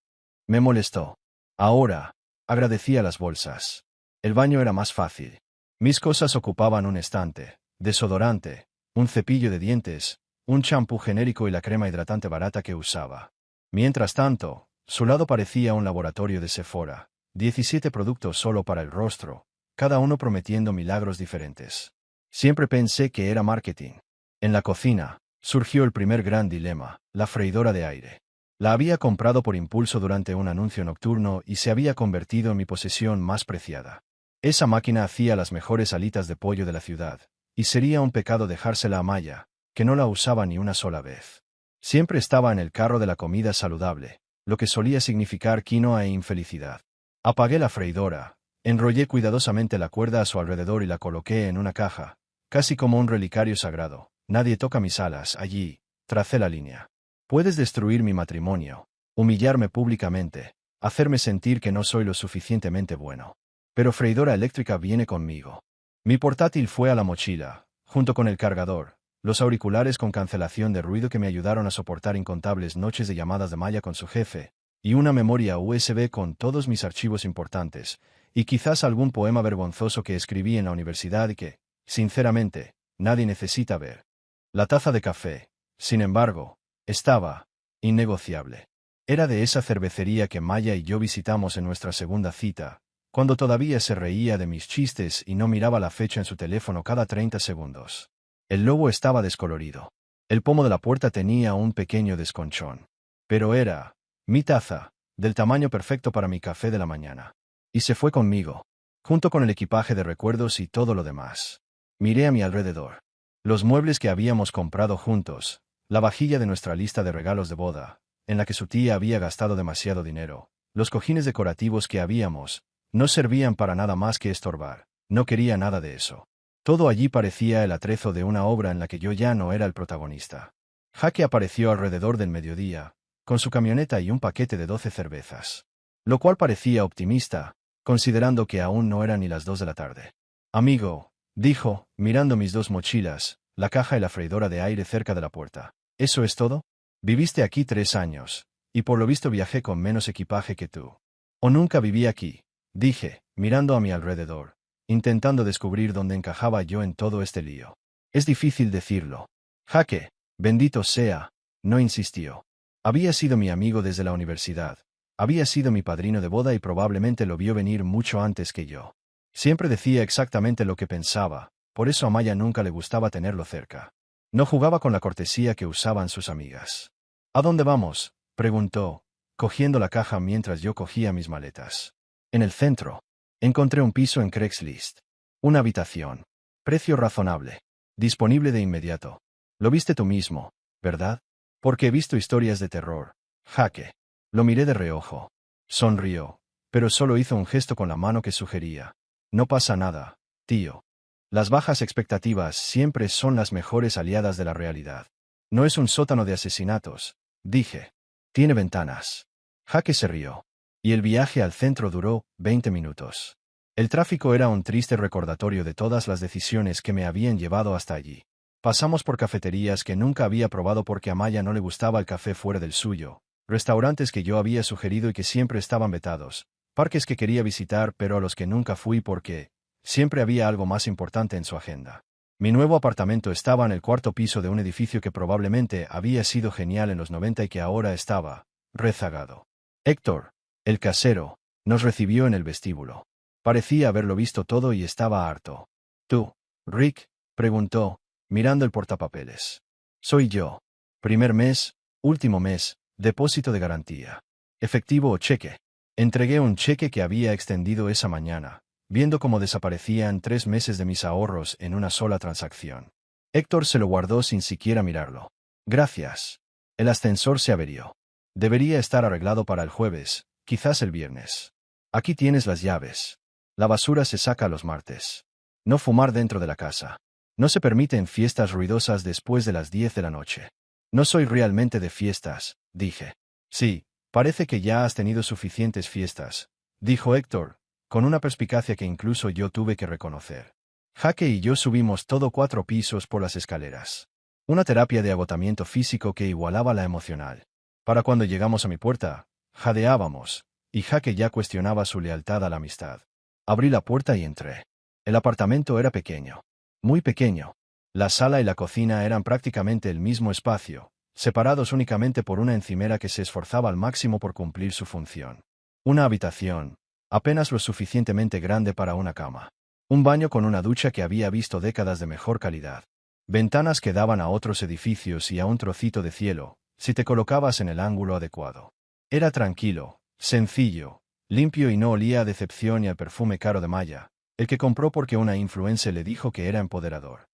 Me molestó. Ahora, agradecía las bolsas. El baño era más fácil. Mis cosas ocupaban un estante, desodorante, un cepillo de dientes, un champú genérico y la crema hidratante barata que usaba. Mientras tanto, su lado parecía un laboratorio de Sephora. 17 productos solo para el rostro, cada uno prometiendo milagros diferentes. Siempre pensé que era marketing. En la cocina, surgió el primer gran dilema, la freidora de aire. La había comprado por impulso durante un anuncio nocturno y se había convertido en mi posesión más preciada. Esa máquina hacía las mejores alitas de pollo de la ciudad, y sería un pecado dejársela a Maya, que no la usaba ni una sola vez. Siempre estaba en el carro de la comida saludable, lo que solía significar quinoa e infelicidad. Apagué la freidora, enrollé cuidadosamente la cuerda a su alrededor y la coloqué en una caja, casi como un relicario sagrado. Nadie toca mis alas, allí, tracé la línea. Puedes destruir mi matrimonio, humillarme públicamente, hacerme sentir que no soy lo suficientemente bueno. Pero freidora eléctrica viene conmigo. Mi portátil fue a la mochila, junto con el cargador, los auriculares con cancelación de ruido que me ayudaron a soportar incontables noches de llamadas de Maya con su jefe, y una memoria USB con todos mis archivos importantes, y quizás algún poema vergonzoso que escribí en la universidad y que, sinceramente, nadie necesita ver. La taza de café, sin embargo, estaba innegociable. Era de esa cervecería que Maya y yo visitamos en nuestra segunda cita, cuando todavía se reía de mis chistes y no miraba la fecha en su teléfono cada 30 segundos. El logo estaba descolorido. El pomo de la puerta tenía un pequeño desconchón. Pero era mi taza, del tamaño perfecto para mi café de la mañana. Y se fue conmigo, junto con el equipaje de recuerdos y todo lo demás. Miré a mi alrededor. Los muebles que habíamos comprado juntos, la vajilla de nuestra lista de regalos de boda, en la que su tía había gastado demasiado dinero, los cojines decorativos que habíamos, no servían para nada más que estorbar. No quería nada de eso. Todo allí parecía el atrezo de una obra en la que yo ya no era el protagonista. Jaque apareció alrededor del mediodía, con su camioneta y un paquete de 12 cervezas. Lo cual parecía optimista, considerando que aún no eran ni las 2 de la tarde. Amigo, dijo, mirando mis dos mochilas, la caja y la freidora de aire cerca de la puerta. ¿Eso es todo? Viviste aquí 3 años, y por lo visto viajé con menos equipaje que tú. O nunca viví aquí, dije, mirando a mi alrededor, intentando descubrir dónde encajaba yo en todo este lío. Es difícil decirlo. Jaque, bendito sea, no insistió. Había sido mi amigo desde la universidad. Había sido mi padrino de boda y probablemente lo vio venir mucho antes que yo. Siempre decía exactamente lo que pensaba, por eso a Maya nunca le gustaba tenerlo cerca. No jugaba con la cortesía que usaban sus amigas. ¿A dónde vamos?, preguntó, cogiendo la caja mientras yo cogía mis maletas. En el centro. Encontré un piso en Craigslist. Una habitación. Precio razonable. Disponible de inmediato. Lo viste tú mismo, ¿verdad? Porque he visto historias de terror. Jaque. Lo miré de reojo. Sonrió, pero solo hizo un gesto con la mano que sugería. No pasa nada, tío. Las bajas expectativas siempre son las mejores aliadas de la realidad. No es un sótano de asesinatos, dije. Tiene ventanas. Jaque se rió. Y el viaje al centro duró 20 minutos. El tráfico era un triste recordatorio de todas las decisiones que me habían llevado hasta allí. Pasamos por cafeterías que nunca había probado porque a Maya no le gustaba el café fuera del suyo, restaurantes que yo había sugerido y que siempre estaban vetados, parques que quería visitar pero a los que nunca fui porque siempre había algo más importante en su agenda. Mi nuevo apartamento estaba en el 4º piso de un edificio que probablemente había sido genial en los 90 y que ahora estaba rezagado. Héctor, el casero, nos recibió en el vestíbulo. Parecía haberlo visto todo y estaba harto. ¿Tú, Rick?, preguntó, mirando el portapapeles. Soy yo. Primer mes, último mes, depósito de garantía. ¿Efectivo o cheque? Entregué un cheque que había extendido esa mañana, viendo cómo desaparecían 3 meses de mis ahorros en una sola transacción. Héctor se lo guardó sin siquiera mirarlo. Gracias. El ascensor se averió. Debería estar arreglado para el jueves, quizás el viernes. Aquí tienes las llaves. La basura se saca los martes. No fumar dentro de la casa. No se permiten fiestas ruidosas después de las 10 de la noche. No soy realmente de fiestas, dije. Sí, parece que ya has tenido suficientes fiestas, dijo Héctor, con una perspicacia que incluso yo tuve que reconocer. Jaque y yo subimos todo 4 pisos por las escaleras. Una terapia de agotamiento físico que igualaba la emocional. Para cuando llegamos a mi puerta, jadeábamos, y Jaque ya cuestionaba su lealtad a la amistad. Abrí la puerta y entré. El apartamento era pequeño. Muy pequeño. La sala y la cocina eran prácticamente el mismo espacio, separados únicamente por una encimera que se esforzaba al máximo por cumplir su función. Una habitación, apenas lo suficientemente grande para una cama. Un baño con una ducha que había visto décadas de mejor calidad. Ventanas que daban a otros edificios y a un trocito de cielo, si te colocabas en el ángulo adecuado. Era tranquilo, sencillo, limpio y no olía a decepción y al perfume caro de Maya, el que compró porque una influencer le dijo que era empoderador.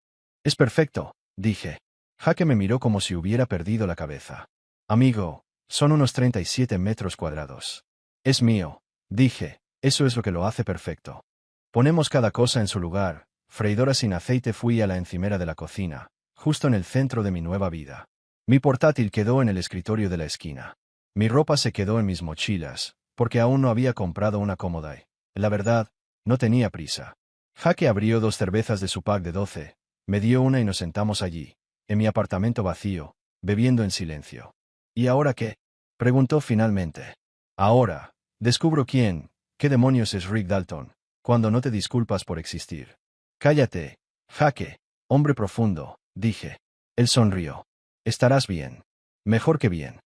Es perfecto, dije. Jaque me miró como si hubiera perdido la cabeza. Amigo, son unos 37 metros cuadrados. Es mío, dije, eso es lo que lo hace perfecto. Ponemos cada cosa en su lugar. Freidora sin aceite. Fui a la encimera de la cocina, justo en el centro de mi nueva vida. Mi portátil quedó en el escritorio de la esquina. Mi ropa se quedó en mis mochilas, porque aún no había comprado una cómoda y, la verdad, no tenía prisa. Jaque abrió 2 cervezas de su pack de 12, me dio una y nos sentamos allí, en mi apartamento vacío, bebiendo en silencio. ¿Y ahora qué?, preguntó finalmente. Ahora, descubro qué demonios es Rick Dalton, cuando no te disculpas por existir. Cállate, Jaque, Hombre profundo, dije. Él sonrió. Estarás bien. Mejor que bien.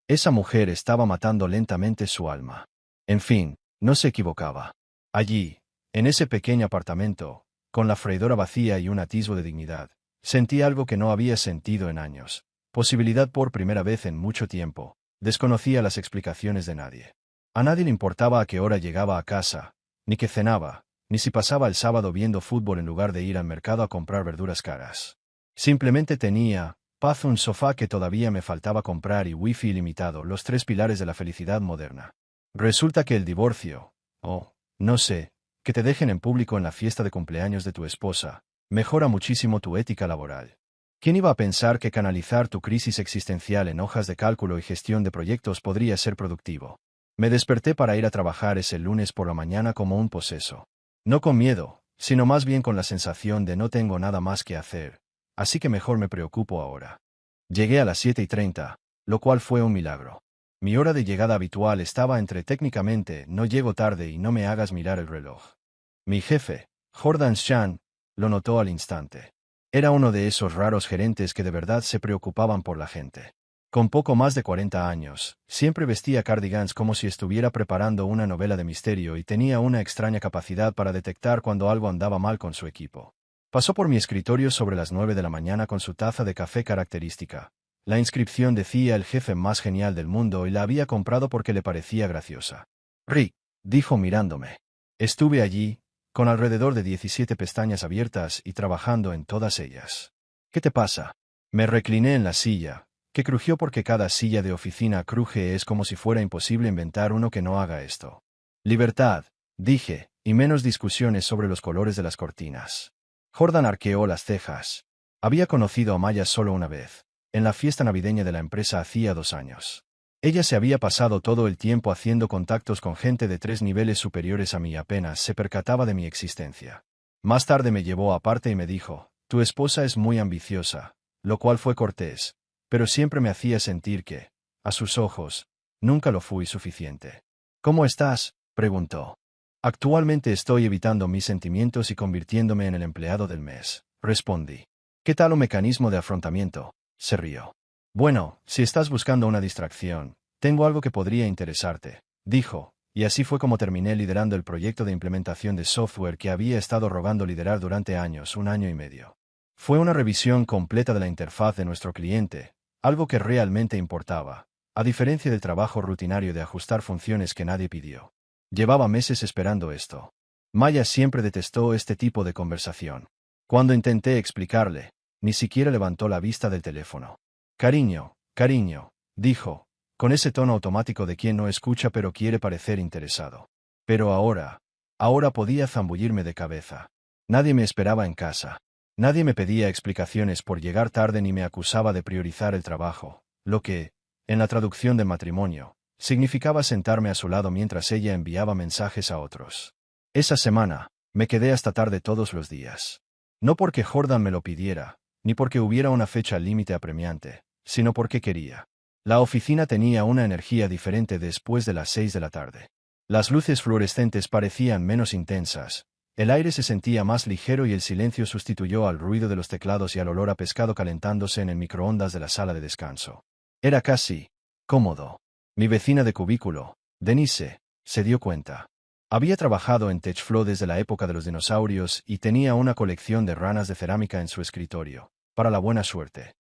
Esa mujer estaba matando lentamente su alma. En fin, no se equivocaba. Allí, en ese pequeño apartamento, con la freidora vacía y un atisbo de dignidad, sentí algo que no había sentido en años. Posibilidad por primera vez en mucho tiempo. Desconocía las explicaciones de nadie. A nadie le importaba a qué hora llegaba a casa, ni qué cenaba, ni si pasaba el sábado viendo fútbol en lugar de ir al mercado a comprar verduras caras. Simplemente tenía paz, un sofá que todavía me faltaba comprar y wifi ilimitado, los tres pilares de la felicidad moderna. Resulta que el divorcio, no sé, que te dejen en público en la fiesta de cumpleaños de tu esposa, mejora muchísimo tu ética laboral. ¿Quién iba a pensar que canalizar tu crisis existencial en hojas de cálculo y gestión de proyectos podría ser productivo? Me desperté para ir a trabajar ese lunes por la mañana como un poseso. No con miedo, sino más bien con la sensación de no tengo nada más que hacer, así que mejor me preocupo ahora. Llegué a las 7:30, lo cual fue un milagro. Mi hora de llegada habitual estaba entre técnicamente no llego tarde y no me hagas mirar el reloj. Mi jefe, Jordan Chan, lo notó al instante. Era uno de esos raros gerentes que de verdad se preocupaban por la gente. Con poco más de 40 años, siempre vestía cardigans como si estuviera preparando una novela de misterio y tenía una extraña capacidad para detectar cuando algo andaba mal con su equipo. Pasó por mi escritorio sobre las 9 de la mañana con su taza de café característica. La inscripción decía el jefe más genial del mundo y la había comprado porque le parecía graciosa. Rick, dijo mirándome. Estuve allí, con alrededor de 17 pestañas abiertas y trabajando en todas ellas. ¿Qué te pasa? Me recliné en la silla, que crujió porque cada silla de oficina cruje, es como si fuera imposible inventar uno que no haga esto. Libertad, dije, y menos discusiones sobre los colores de las cortinas. Jordan arqueó las cejas. Había conocido a Maya solo una vez, en la fiesta navideña de la empresa hacía 2 años. Ella se había pasado todo el tiempo haciendo contactos con gente de 3 niveles superiores a mí, apenas se percataba de mi existencia. Más tarde me llevó aparte y me dijo, tu esposa es muy ambiciosa, lo cual fue cortés, pero siempre me hacía sentir que, a sus ojos, nunca lo fui suficiente. ¿Cómo estás?, preguntó. Actualmente estoy evitando mis sentimientos y convirtiéndome en el empleado del mes, respondí. ¿Qué tal un mecanismo de afrontamiento?, se rió. Bueno, si estás buscando una distracción, tengo algo que podría interesarte, dijo, y así fue como terminé liderando el proyecto de implementación de software que había estado rogando liderar durante años, 1 año y medio. Fue una revisión completa de la interfaz de nuestro cliente, algo que realmente importaba, a diferencia del trabajo rutinario de ajustar funciones que nadie pidió. Llevaba meses esperando esto. Maya siempre detestó este tipo de conversación. Cuando intenté explicarle, ni siquiera levantó la vista del teléfono. Cariño, dijo, con ese tono automático de quien no escucha pero quiere parecer interesado. Pero ahora podía zambullirme de cabeza. Nadie me esperaba en casa. Nadie me pedía explicaciones por llegar tarde ni me acusaba de priorizar el trabajo, lo que, en la traducción del matrimonio, significaba sentarme a su lado mientras ella enviaba mensajes a otros. Esa semana, me quedé hasta tarde todos los días. No porque Jordan me lo pidiera, ni porque hubiera una fecha límite apremiante, sino porque quería. La oficina tenía una energía diferente después de las 6 de la tarde. Las luces fluorescentes parecían menos intensas, el aire se sentía más ligero y el silencio sustituyó al ruido de los teclados y al olor a pescado calentándose en el microondas de la sala de descanso. Era casi cómodo. Mi vecina de cubículo, Denise, se dio cuenta. Había trabajado en TechFlow desde la época de los dinosaurios y tenía una colección de ranas de cerámica en su escritorio, para la buena suerte.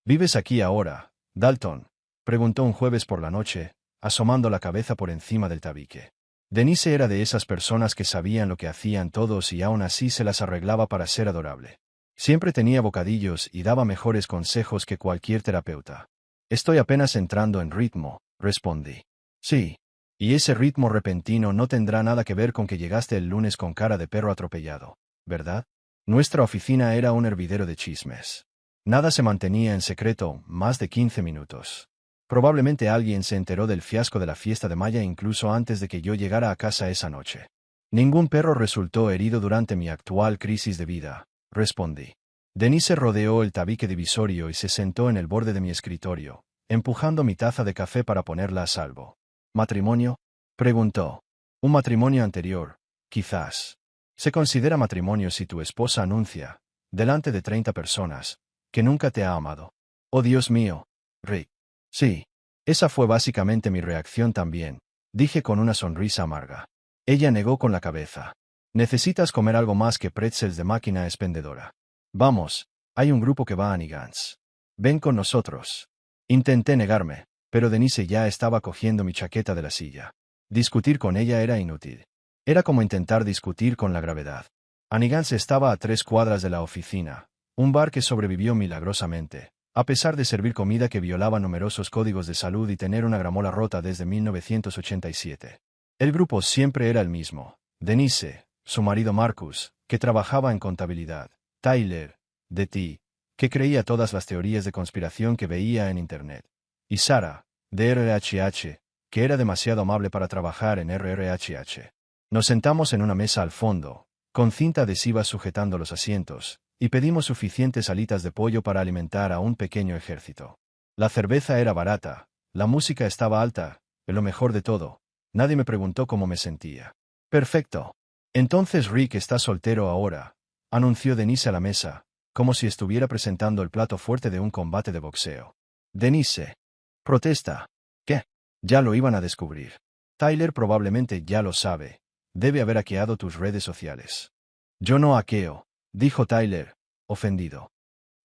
¿Vives aquí ahora, Dalton?, preguntó un jueves por la noche, asomando la cabeza por encima del tabique. Denise era de esas personas que sabían lo que hacían todos y aún así se las arreglaba para ser adorable. Siempre tenía bocadillos y daba mejores consejos que cualquier terapeuta. Estoy apenas entrando en ritmo, respondí. Sí. Y ese ritmo repentino no tendrá nada que ver con que llegaste el lunes con cara de perro atropellado, ¿verdad? Nuestra oficina era un hervidero de chismes. Nada se mantenía en secreto más de 15 minutos. Probablemente alguien se enteró del fiasco de la fiesta de Maya incluso antes de que yo llegara a casa esa noche. Ningún perro resultó herido durante mi actual crisis de vida, respondí. Denise rodeó el tabique divisorio y se sentó en el borde de mi escritorio, empujando mi taza de café para ponerla a salvo. ¿Matrimonio?, preguntó. Un matrimonio anterior, quizás. Se considera matrimonio si tu esposa anuncia, delante de 30 personas, que nunca te ha amado. Oh Dios mío, Rick. Sí. Esa fue básicamente mi reacción también, dije con una sonrisa amarga. Ella negó con la cabeza. Necesitas comer algo más que pretzels de máquina expendedora. Vamos, hay un grupo que va a Nigans. Ven con nosotros. Intenté negarme, pero Denise ya estaba cogiendo mi chaqueta de la silla. Discutir con ella era inútil. Era como intentar discutir con la gravedad. Anigans estaba a 3 cuadras de la oficina, un bar que sobrevivió milagrosamente, a pesar de servir comida que violaba numerosos códigos de salud y tener una gramola rota desde 1987. El grupo siempre era el mismo: Denise, su marido Marcus, que trabajaba en contabilidad, Tyler, de ti, que creía todas las teorías de conspiración que veía en Internet, y Sara, de RRHH, que era demasiado amable para trabajar en RRHH. Nos sentamos en una mesa al fondo, con cinta adhesiva sujetando los asientos, y pedimos suficientes alitas de pollo para alimentar a un pequeño ejército. La cerveza era barata, la música estaba alta, y lo mejor de todo, nadie me preguntó cómo me sentía. Perfecto. Entonces Rick está soltero ahora, anunció Denise a la mesa, como si estuviera presentando el plato fuerte de un combate de boxeo. Denise. Protesta. ¿Qué? Ya lo iban a descubrir. Tyler probablemente ya lo sabe. Debe haber hackeado tus redes sociales. Yo no hackeo, dijo Tyler, ofendido.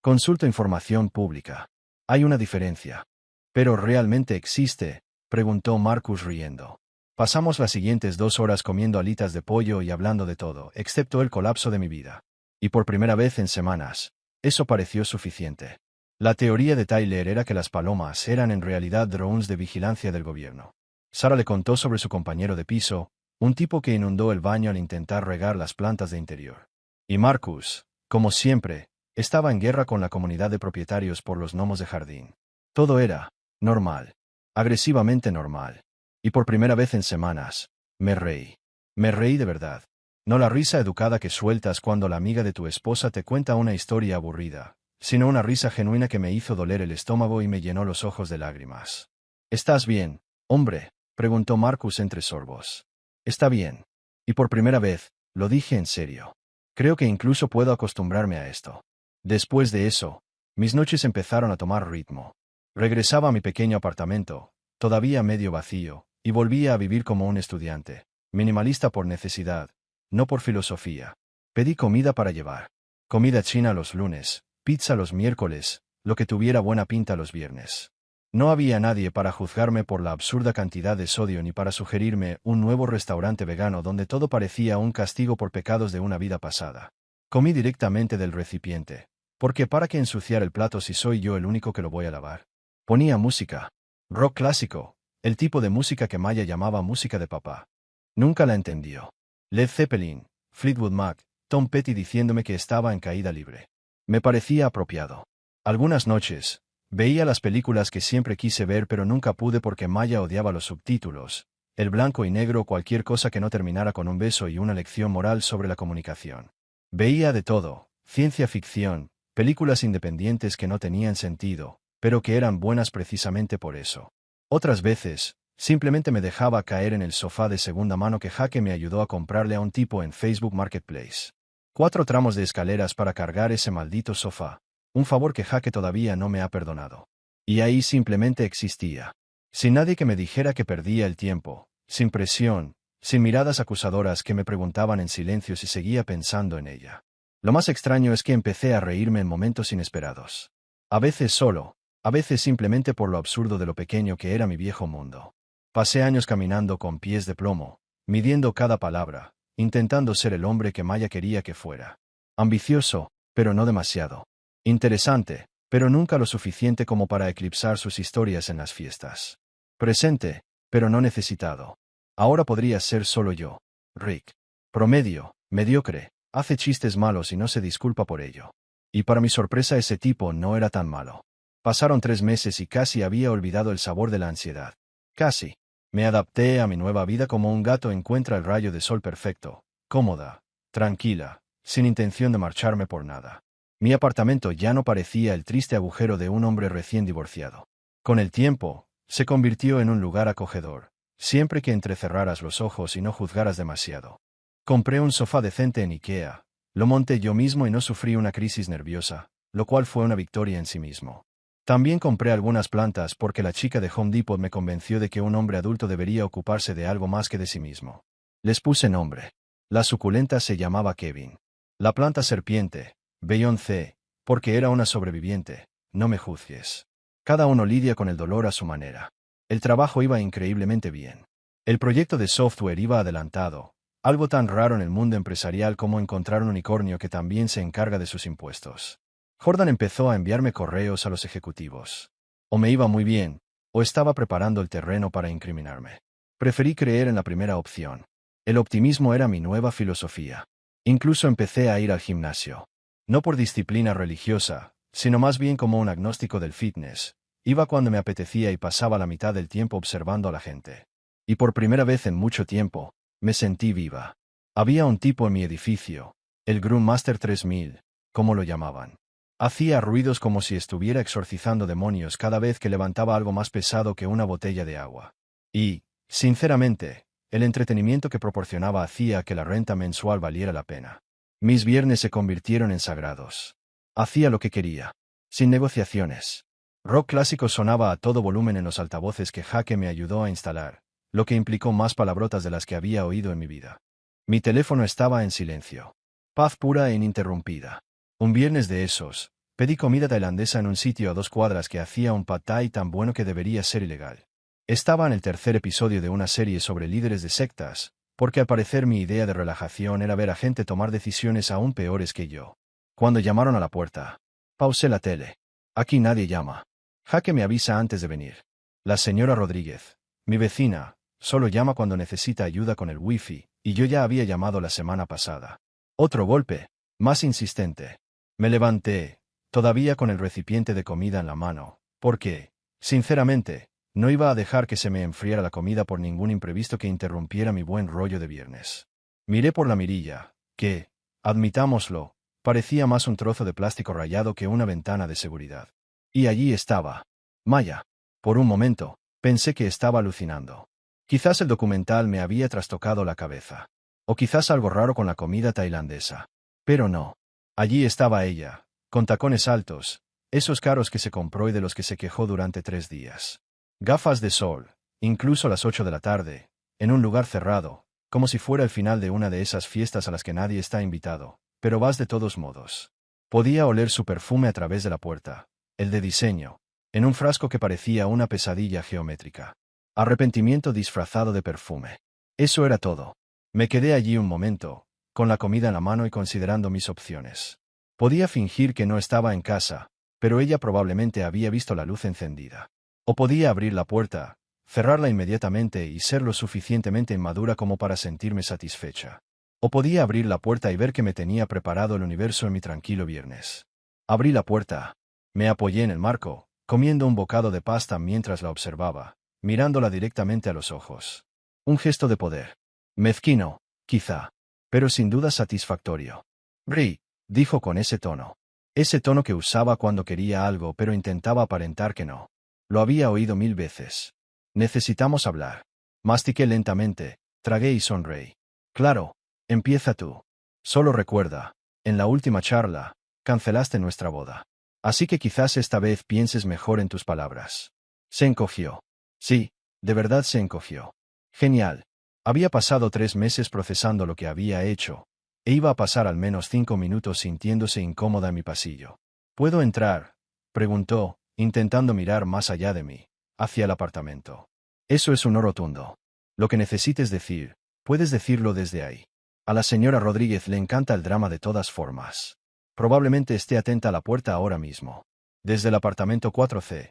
Consulto información pública. Hay una diferencia. ¿Pero realmente existe?, preguntó Marcus riendo. Pasamos las siguientes 2 horas comiendo alitas de pollo y hablando de todo, excepto el colapso de mi vida. Y por primera vez en semanas, eso pareció suficiente. La teoría de Tyler era que las palomas eran en realidad drones de vigilancia del gobierno. Sara le contó sobre su compañero de piso, un tipo que inundó el baño al intentar regar las plantas de interior. Y Marcus, como siempre, estaba en guerra con la comunidad de propietarios por los gnomos de jardín. Todo era normal, agresivamente normal. Y por primera vez en semanas, me reí. Me reí de verdad. No la risa educada que sueltas cuando la amiga de tu esposa te cuenta una historia aburrida, sino una risa genuina que me hizo doler el estómago y me llenó los ojos de lágrimas. ¿Estás bien, hombre?, preguntó Marcus entre sorbos. Está bien. Y por primera vez, lo dije en serio. Creo que incluso puedo acostumbrarme a esto. Después de eso, mis noches empezaron a tomar ritmo. Regresaba a mi pequeño apartamento, todavía medio vacío, y volvía a vivir como un estudiante, minimalista por necesidad, no por filosofía. Pedí comida para llevar. Comida china los lunes, pizza los miércoles, lo que tuviera buena pinta los viernes. No había nadie para juzgarme por la absurda cantidad de sodio ni para sugerirme un nuevo restaurante vegano donde todo parecía un castigo por pecados de una vida pasada. Comí directamente del recipiente, porque ¿para qué ensuciar el plato si soy yo el único que lo voy a lavar? Ponía música. Rock clásico, el tipo de música que Maya llamaba música de papá. Nunca la entendió. Led Zeppelin, Fleetwood Mac, Tom Petty diciéndome que estaba en caída libre. Me parecía apropiado. Algunas noches, veía las películas que siempre quise ver pero nunca pude porque Maya odiaba los subtítulos, el blanco y negro, cualquier cosa que no terminara con un beso y una lección moral sobre la comunicación. Veía de todo, ciencia ficción, películas independientes que no tenían sentido, pero que eran buenas precisamente por eso. Otras veces, simplemente me dejaba caer en el sofá de segunda mano que Jaque me ayudó a comprarle a un tipo en Facebook Marketplace. 4 tramos de escaleras para cargar ese maldito sofá, un favor que Jaque todavía no me ha perdonado. Y ahí simplemente existía. Sin nadie que me dijera que perdía el tiempo, sin presión, sin miradas acusadoras que me preguntaban en silencio si seguía pensando en ella. Lo más extraño es que empecé a reírme en momentos inesperados. A veces solo, a veces simplemente por lo absurdo de lo pequeño que era mi viejo mundo. Pasé años caminando con pies de plomo, midiendo cada palabra, intentando ser el hombre que Maya quería que fuera. Ambicioso, pero no demasiado. Interesante, pero nunca lo suficiente como para eclipsar sus historias en las fiestas. Presente, pero no necesitado. Ahora podría ser solo yo, Rick. Promedio, mediocre, hace chistes malos y no se disculpa por ello. Y para mi sorpresa ese tipo no era tan malo. Pasaron 3 meses y casi había olvidado el sabor de la ansiedad. Casi. Me adapté a mi nueva vida como un gato encuentra el rayo de sol perfecto, cómoda, tranquila, sin intención de marcharme por nada. Mi apartamento ya no parecía el triste agujero de un hombre recién divorciado. Con el tiempo, se convirtió en un lugar acogedor, siempre que entrecerraras los ojos y no juzgaras demasiado. Compré un sofá decente en IKEA, Lo monté yo mismo y no sufrí una crisis nerviosa, lo cual fue una victoria en sí mismo. También compré algunas plantas porque la chica de Home Depot me convenció de que un hombre adulto debería ocuparse de algo más que de sí mismo. Les puse nombre. La suculenta se llamaba Kevin. La planta serpiente, Beyoncé, porque era una sobreviviente, no me juzgues. Cada uno lidia con el dolor a su manera. El trabajo iba increíblemente bien. El proyecto de software iba adelantado, algo tan raro en el mundo empresarial como encontrar un unicornio que también se encarga de sus impuestos. Jordan empezó a enviarme correos a los ejecutivos. O me iba muy bien, o estaba preparando el terreno para incriminarme. Preferí creer en la primera opción. El optimismo era mi nueva filosofía. Incluso empecé a ir al gimnasio. No por disciplina religiosa, sino más bien como un agnóstico del fitness. Iba cuando me apetecía y pasaba la mitad del tiempo observando a la gente. Y por primera vez en mucho tiempo, me sentí viva. Había un tipo en mi edificio, el Groom Master 3000, como lo llamaban. Hacía ruidos como si estuviera exorcizando demonios cada vez que levantaba algo más pesado que una botella de agua. Y, sinceramente, el entretenimiento que proporcionaba hacía que la renta mensual valiera la pena. Mis viernes se convirtieron en sagrados. Hacía lo que quería, sin negociaciones. Rock clásico sonaba a todo volumen en los altavoces que Jaque me ayudó a instalar, lo que implicó más palabrotas de las que había oído en mi vida. Mi teléfono estaba en silencio. Paz pura e ininterrumpida. Un viernes de esos, pedí comida tailandesa en un sitio a 2 cuadras que hacía un pad thai tan bueno que debería ser ilegal. Estaba en el tercer episodio de una serie sobre líderes de sectas, porque al parecer mi idea de relajación era ver a gente tomar decisiones aún peores que yo. Cuando llamaron a la puerta, pausé la tele. Aquí nadie llama. Jaque me avisa antes de venir. La señora Rodríguez, mi vecina, solo llama cuando necesita ayuda con el wifi, y yo ya había llamado la semana pasada. Otro golpe, más insistente. Me levanté, todavía con el recipiente de comida en la mano, porque, sinceramente, no iba a dejar que se me enfriara la comida por ningún imprevisto que interrumpiera mi buen rollo de viernes. Miré por la mirilla, que, admitámoslo, parecía más un trozo de plástico rayado que una ventana de seguridad. Y allí estaba. Maya. Por un momento, pensé que estaba alucinando. Quizás el documental me había trastocado la cabeza. O quizás algo raro con la comida tailandesa. Pero no. Allí estaba ella, con tacones altos, esos caros que se compró y de los que se quejó durante 3 días. Gafas de sol, incluso a las 8 de la tarde, en un lugar cerrado, como si fuera el final de una de esas fiestas a las que nadie está invitado, pero vas de todos modos. Podía oler su perfume a través de la puerta, el de diseño, en un frasco que parecía una pesadilla geométrica. Arrepentimiento disfrazado de perfume. Eso era todo. Me quedé allí un momento, con la comida en la mano y considerando mis opciones. Podía fingir que no estaba en casa, pero ella probablemente había visto la luz encendida. O podía abrir la puerta, cerrarla inmediatamente y ser lo suficientemente inmadura como para sentirme satisfecha. O podía abrir la puerta y ver que me tenía preparado el universo en mi tranquilo viernes. Abrí la puerta. Me apoyé en el marco, comiendo un bocado de pasta mientras la observaba, mirándola directamente a los ojos. Un gesto de poder. Mezquino, quizá, pero sin duda satisfactorio. Bri, dijo con ese tono. Ese tono que usaba cuando quería algo pero intentaba aparentar que no. Lo había oído 1000 veces. Necesitamos hablar. Mastiqué lentamente, tragué y sonreí. Claro, empieza tú. Solo recuerda, en la última charla, cancelaste nuestra boda. Así que quizás esta vez pienses mejor en tus palabras. Se encogió. Sí, de verdad se encogió. Genial. Había pasado 3 meses procesando lo que había hecho, e iba a pasar al menos 5 minutos sintiéndose incómoda en mi pasillo. ¿Puedo entrar?, preguntó, intentando mirar más allá de mí, hacia el apartamento. Eso es un no rotundo. Lo que necesites decir, puedes decirlo desde ahí. A la señora Rodríguez le encanta el drama de todas formas. Probablemente esté atenta a la puerta ahora mismo. Desde el apartamento 4C.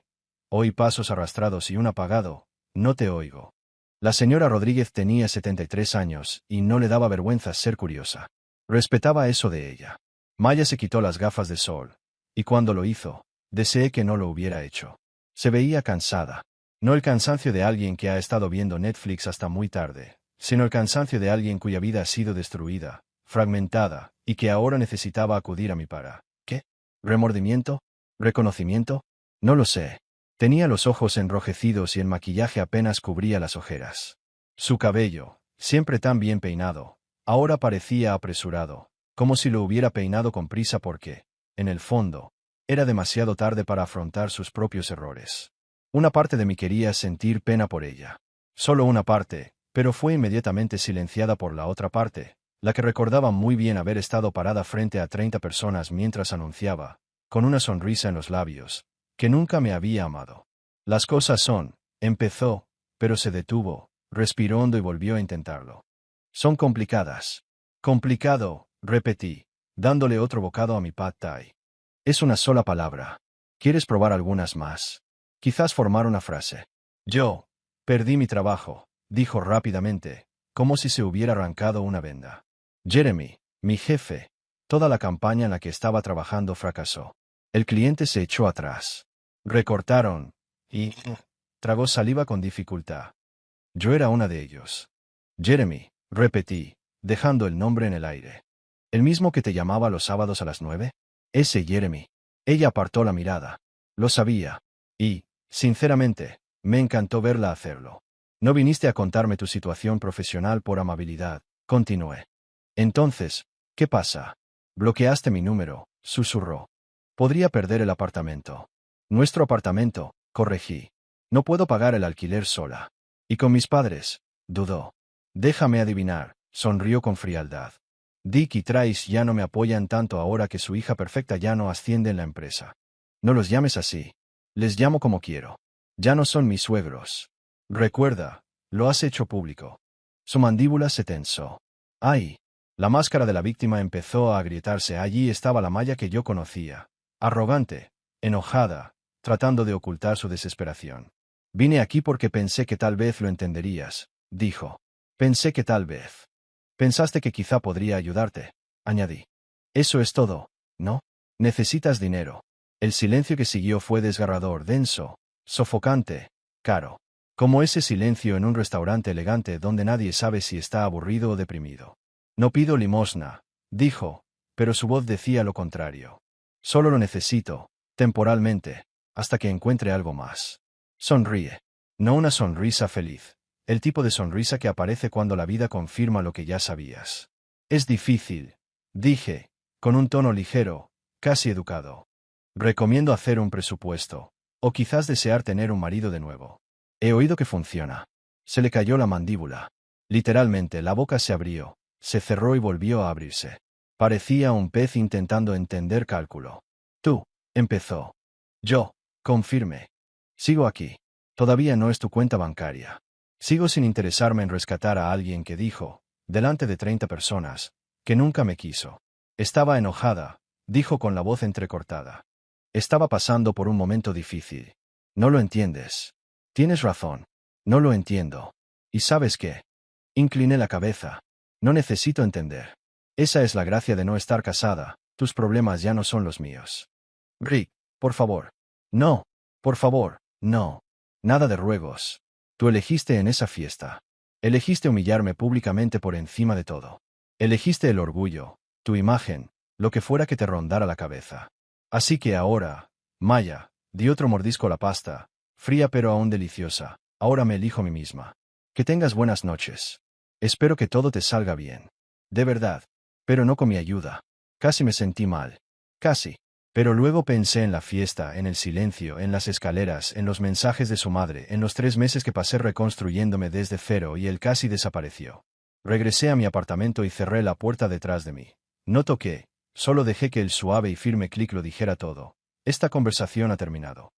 Oí pasos arrastrados y un apagado. No te oigo. La señora Rodríguez tenía 73 años, y no le daba vergüenza ser curiosa. Respetaba eso de ella. Maya se quitó las gafas de sol, y cuando lo hizo, deseé que no lo hubiera hecho. Se veía cansada. No el cansancio de alguien que ha estado viendo Netflix hasta muy tarde, sino el cansancio de alguien cuya vida ha sido destruida, fragmentada, y que ahora necesitaba acudir a mí para... ¿Qué? ¿Remordimiento? ¿Reconocimiento? No lo sé. Tenía los ojos enrojecidos y el maquillaje apenas cubría las ojeras. Su cabello, siempre tan bien peinado, ahora parecía apresurado, como si lo hubiera peinado con prisa porque, en el fondo, era demasiado tarde para afrontar sus propios errores. Una parte de mí quería sentir pena por ella. Solo una parte, pero fue inmediatamente silenciada por la otra parte, la que recordaba muy bien haber estado parada frente a 30 personas mientras anunciaba, con una sonrisa en los labios, que nunca me había amado. Las cosas son, empezó, pero se detuvo, respiró hondo y volvió a intentarlo. Son complicadas. Complicado, repetí, dándole otro bocado a mi pad thai. Es una sola palabra. ¿Quieres probar algunas más? Quizás formar una frase. Yo perdí mi trabajo, dijo rápidamente, como si se hubiera arrancado una venda. Jeremy, mi jefe. Toda la campaña en la que estaba trabajando fracasó. El cliente se echó atrás. Recortaron, y tragó saliva con dificultad. Yo era una de ellos. Jeremy, repetí, dejando el nombre en el aire. ¿El mismo que te llamaba los sábados a las 9? Ese Jeremy. Ella apartó la mirada. Lo sabía. Y, sinceramente, me encantó verla hacerlo. No viniste a contarme tu situación profesional por amabilidad, continué. Entonces, ¿qué pasa? Bloqueaste mi número, susurró. Podría perder el apartamento. Nuestro apartamento, corregí. No puedo pagar el alquiler sola. ¿Y con mis padres? Dudó. Déjame adivinar, sonrió con frialdad. Dick y Trace ya no me apoyan tanto ahora que su hija perfecta ya no asciende en la empresa. No los llames así. Les llamo como quiero. Ya no son mis suegros. Recuerda, lo has hecho público. Su mandíbula se tensó. ¡Ay! La máscara de la víctima empezó a agrietarse. Allí estaba la Maya que yo conocía. Arrogante, enojada, tratando de ocultar su desesperación. Vine aquí porque pensé que tal vez lo entenderías, dijo. Pensé que tal vez. Pensaste que quizá podría ayudarte, añadí. Eso es todo, ¿no? Necesitas dinero. El silencio que siguió fue desgarrador, denso, sofocante, caro. Como ese silencio en un restaurante elegante donde nadie sabe si está aburrido o deprimido. No pido limosna, dijo, pero su voz decía lo contrario. Solo lo necesito, temporalmente, hasta que encuentre algo más. Sonríe. No una sonrisa feliz. El tipo de sonrisa que aparece cuando la vida confirma lo que ya sabías. Es difícil, dije, con un tono ligero, casi educado. Recomiendo hacer un presupuesto, o quizás desear tener un marido de nuevo. He oído que funciona. Se le cayó la mandíbula. Literalmente, la boca se abrió, se cerró y volvió a abrirse. Parecía un pez intentando entender cálculo. Tú, empezó. Yo, confirme. Sigo aquí. Todavía no es tu cuenta bancaria. Sigo sin interesarme en rescatar a alguien que dijo, delante de 30 personas, que nunca me quiso. Estaba enojada, dijo con la voz entrecortada. Estaba pasando por un momento difícil. No lo entiendes. Tienes razón. No lo entiendo. ¿Y sabes qué? Incliné la cabeza. No necesito entender. Esa es la gracia de no estar casada. Tus problemas ya no son los míos. Rick, por favor. No. Por favor, no. Nada de ruegos. Tú elegiste en esa fiesta. Elegiste humillarme públicamente por encima de todo. Elegiste el orgullo, tu imagen, lo que fuera que te rondara la cabeza. Así que ahora, Maya, di otro mordisco a la pasta, fría pero aún deliciosa, ahora me elijo a mí misma. Que tengas buenas noches. Espero que todo te salga bien. De verdad. Pero no con mi ayuda. Casi me sentí mal. Casi. Pero luego pensé en la fiesta, en el silencio, en las escaleras, en los mensajes de su madre, en los 3 meses que pasé reconstruyéndome desde cero y él casi desapareció. Regresé a mi apartamento y cerré la puerta detrás de mí. No toqué, solo dejé que el suave y firme clic lo dijera todo. Esta conversación ha terminado.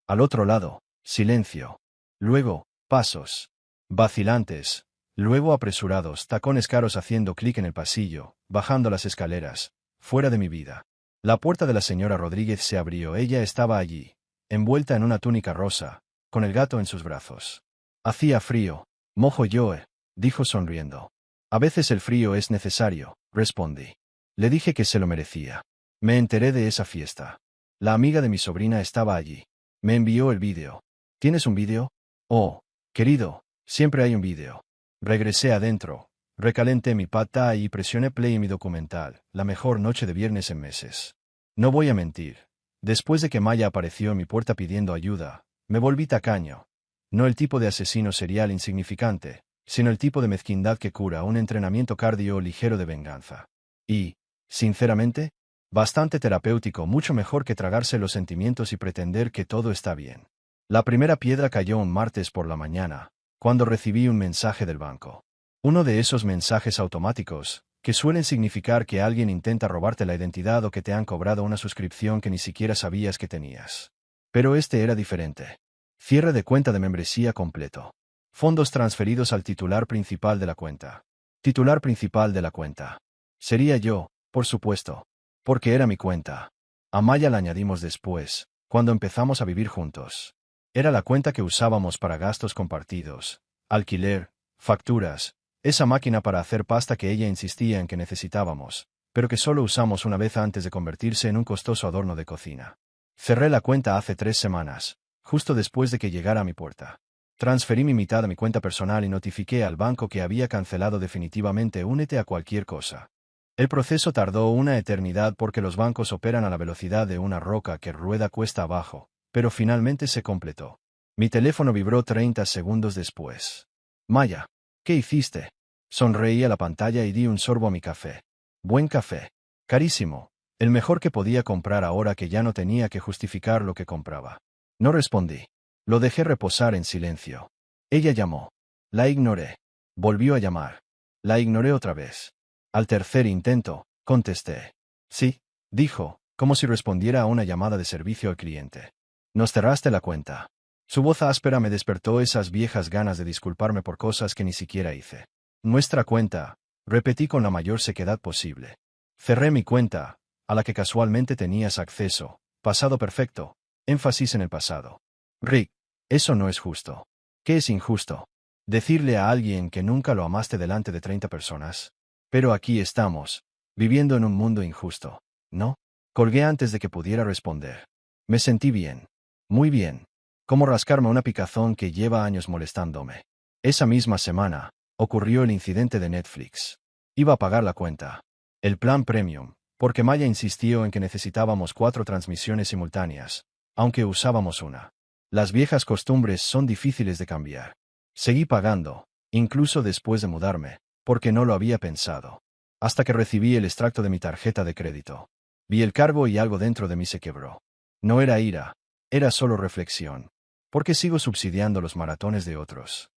Al otro lado, silencio. Luego, pasos. Vacilantes. Luego apresurados, tacones caros haciendo clic en el pasillo, bajando las escaleras. Fuera de mi vida. La puerta de la señora Rodríguez se abrió. Ella estaba allí, envuelta en una túnica rosa, con el gato en sus brazos. Hacía frío. Mojo yo, dijo sonriendo. A veces el frío es necesario, respondí. Le dije que se lo merecía. Me enteré de esa fiesta. La amiga de mi sobrina estaba allí. Me envió el vídeo. ¿Tienes un vídeo? Oh, querido, siempre hay un vídeo. Regresé adentro. Recalenté mi pad thai y presioné play en mi documental, la mejor noche de viernes en meses. No voy a mentir. Después de que Maya apareció en mi puerta pidiendo ayuda, me volví tacaño. No el tipo de asesino serial insignificante, sino el tipo de mezquindad que cura un entrenamiento cardio ligero de venganza. Y, Sinceramente, bastante terapéutico, mucho mejor que tragarse los sentimientos y pretender que todo está bien. La primera piedra cayó un martes por la mañana, cuando recibí un mensaje del banco. Uno de esos mensajes automáticos, que suelen significar que alguien intenta robarte la identidad o que te han cobrado una suscripción que ni siquiera sabías que tenías. Pero este era diferente. Cierre de cuenta de membresía completo. Fondos transferidos al titular principal de la cuenta. Titular principal de la cuenta. Sería yo, por supuesto. Porque era mi cuenta. A Maya la añadimos después, cuando empezamos a vivir juntos. Era la cuenta que usábamos para gastos compartidos, alquiler, facturas, esa máquina para hacer pasta que ella insistía en que necesitábamos, pero que solo usamos una vez antes de convertirse en un costoso adorno de cocina. Cerré la cuenta hace 3 semanas, justo después de que llegara a mi puerta. Transferí mi mitad a mi cuenta personal y notifiqué al banco que había cancelado definitivamente Únete a cualquier cosa. El proceso tardó una eternidad porque los bancos operan a la velocidad de una roca que rueda cuesta abajo, pero finalmente se completó. Mi teléfono vibró 30 segundos después. Maya, ¿qué hiciste? Sonreí a la pantalla y di un sorbo a mi café. Buen café. Carísimo. El mejor que podía comprar ahora que ya no tenía que justificar lo que compraba. No respondí. Lo dejé reposar en silencio. Ella llamó. La ignoré. Volvió a llamar. La ignoré otra vez. Al tercer intento, contesté. Sí, dijo, como si respondiera a una llamada de servicio al cliente. Nos cerraste la cuenta. Su voz áspera me despertó esas viejas ganas de disculparme por cosas que ni siquiera hice. Nuestra cuenta, repetí con la mayor sequedad posible. Cerré mi cuenta, a la que casualmente tenías acceso, pasado perfecto, énfasis en el pasado. Rick, eso no es justo. ¿Qué es injusto? ¿Decirle a alguien que nunca lo amaste delante de 30 personas? Pero aquí estamos, viviendo en un mundo injusto, ¿no? Colgué antes de que pudiera responder. Me sentí bien. Muy bien. Como rascarme una picazón que lleva años molestándome. Esa misma semana, ocurrió el incidente de Netflix. Iba a pagar la cuenta. El plan premium, porque Maya insistió en que necesitábamos 4 transmisiones simultáneas, aunque usábamos una. Las viejas costumbres son difíciles de cambiar. Seguí pagando, incluso después de mudarme, porque no lo había pensado. Hasta que recibí el extracto de mi tarjeta de crédito. Vi el cargo y algo dentro de mí se quebró. No era ira, era solo reflexión. ¿Por qué sigo subsidiando los maratones de otros?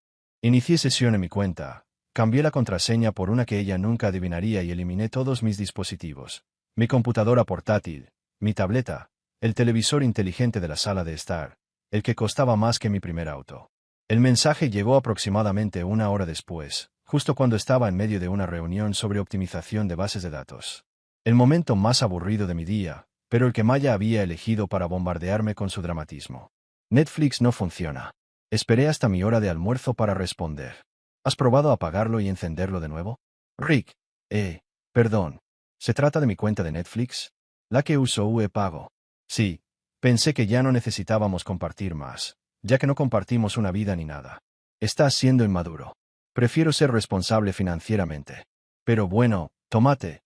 Inicié sesión en mi cuenta, cambié la contraseña por una que ella nunca adivinaría y eliminé todos mis dispositivos. Mi computadora portátil, mi tableta, el televisor inteligente de la sala de estar, el que costaba más que mi primer auto. El mensaje llegó aproximadamente 1 hora después, justo cuando estaba en medio de una reunión sobre optimización de bases de datos. El momento más aburrido de mi día, pero el que Maya había elegido para bombardearme con su dramatismo. Netflix no funciona. Esperé hasta mi hora de almuerzo para responder. ¿Has probado apagarlo y encenderlo de nuevo? Rick, perdón. ¿Se trata de mi cuenta de Netflix? La que uso pago. Sí. Pensé que ya no necesitábamos compartir más, ya que no compartimos una vida ni nada. Estás siendo inmaduro. Prefiero ser responsable financieramente. Pero bueno, tomate.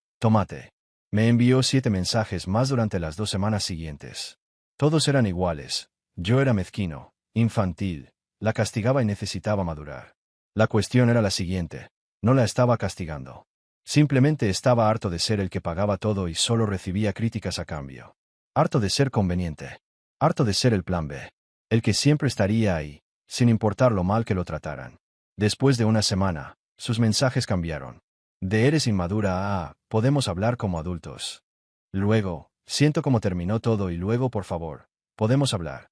Me envió 7 mensajes más durante las 2 semanas siguientes. Todos eran iguales. Yo era mezquino, infantil, la castigaba y necesitaba madurar. La cuestión era la siguiente. No la estaba castigando. Simplemente estaba harto de ser el que pagaba todo y solo recibía críticas a cambio. Harto de ser conveniente. Harto de ser el plan B. El que siempre estaría ahí, sin importar lo mal que lo trataran. Después de una semana, sus mensajes cambiaron. De eres inmadura a podemos hablar como adultos. Luego, siento cómo terminó todo y luego por favor, podemos hablar.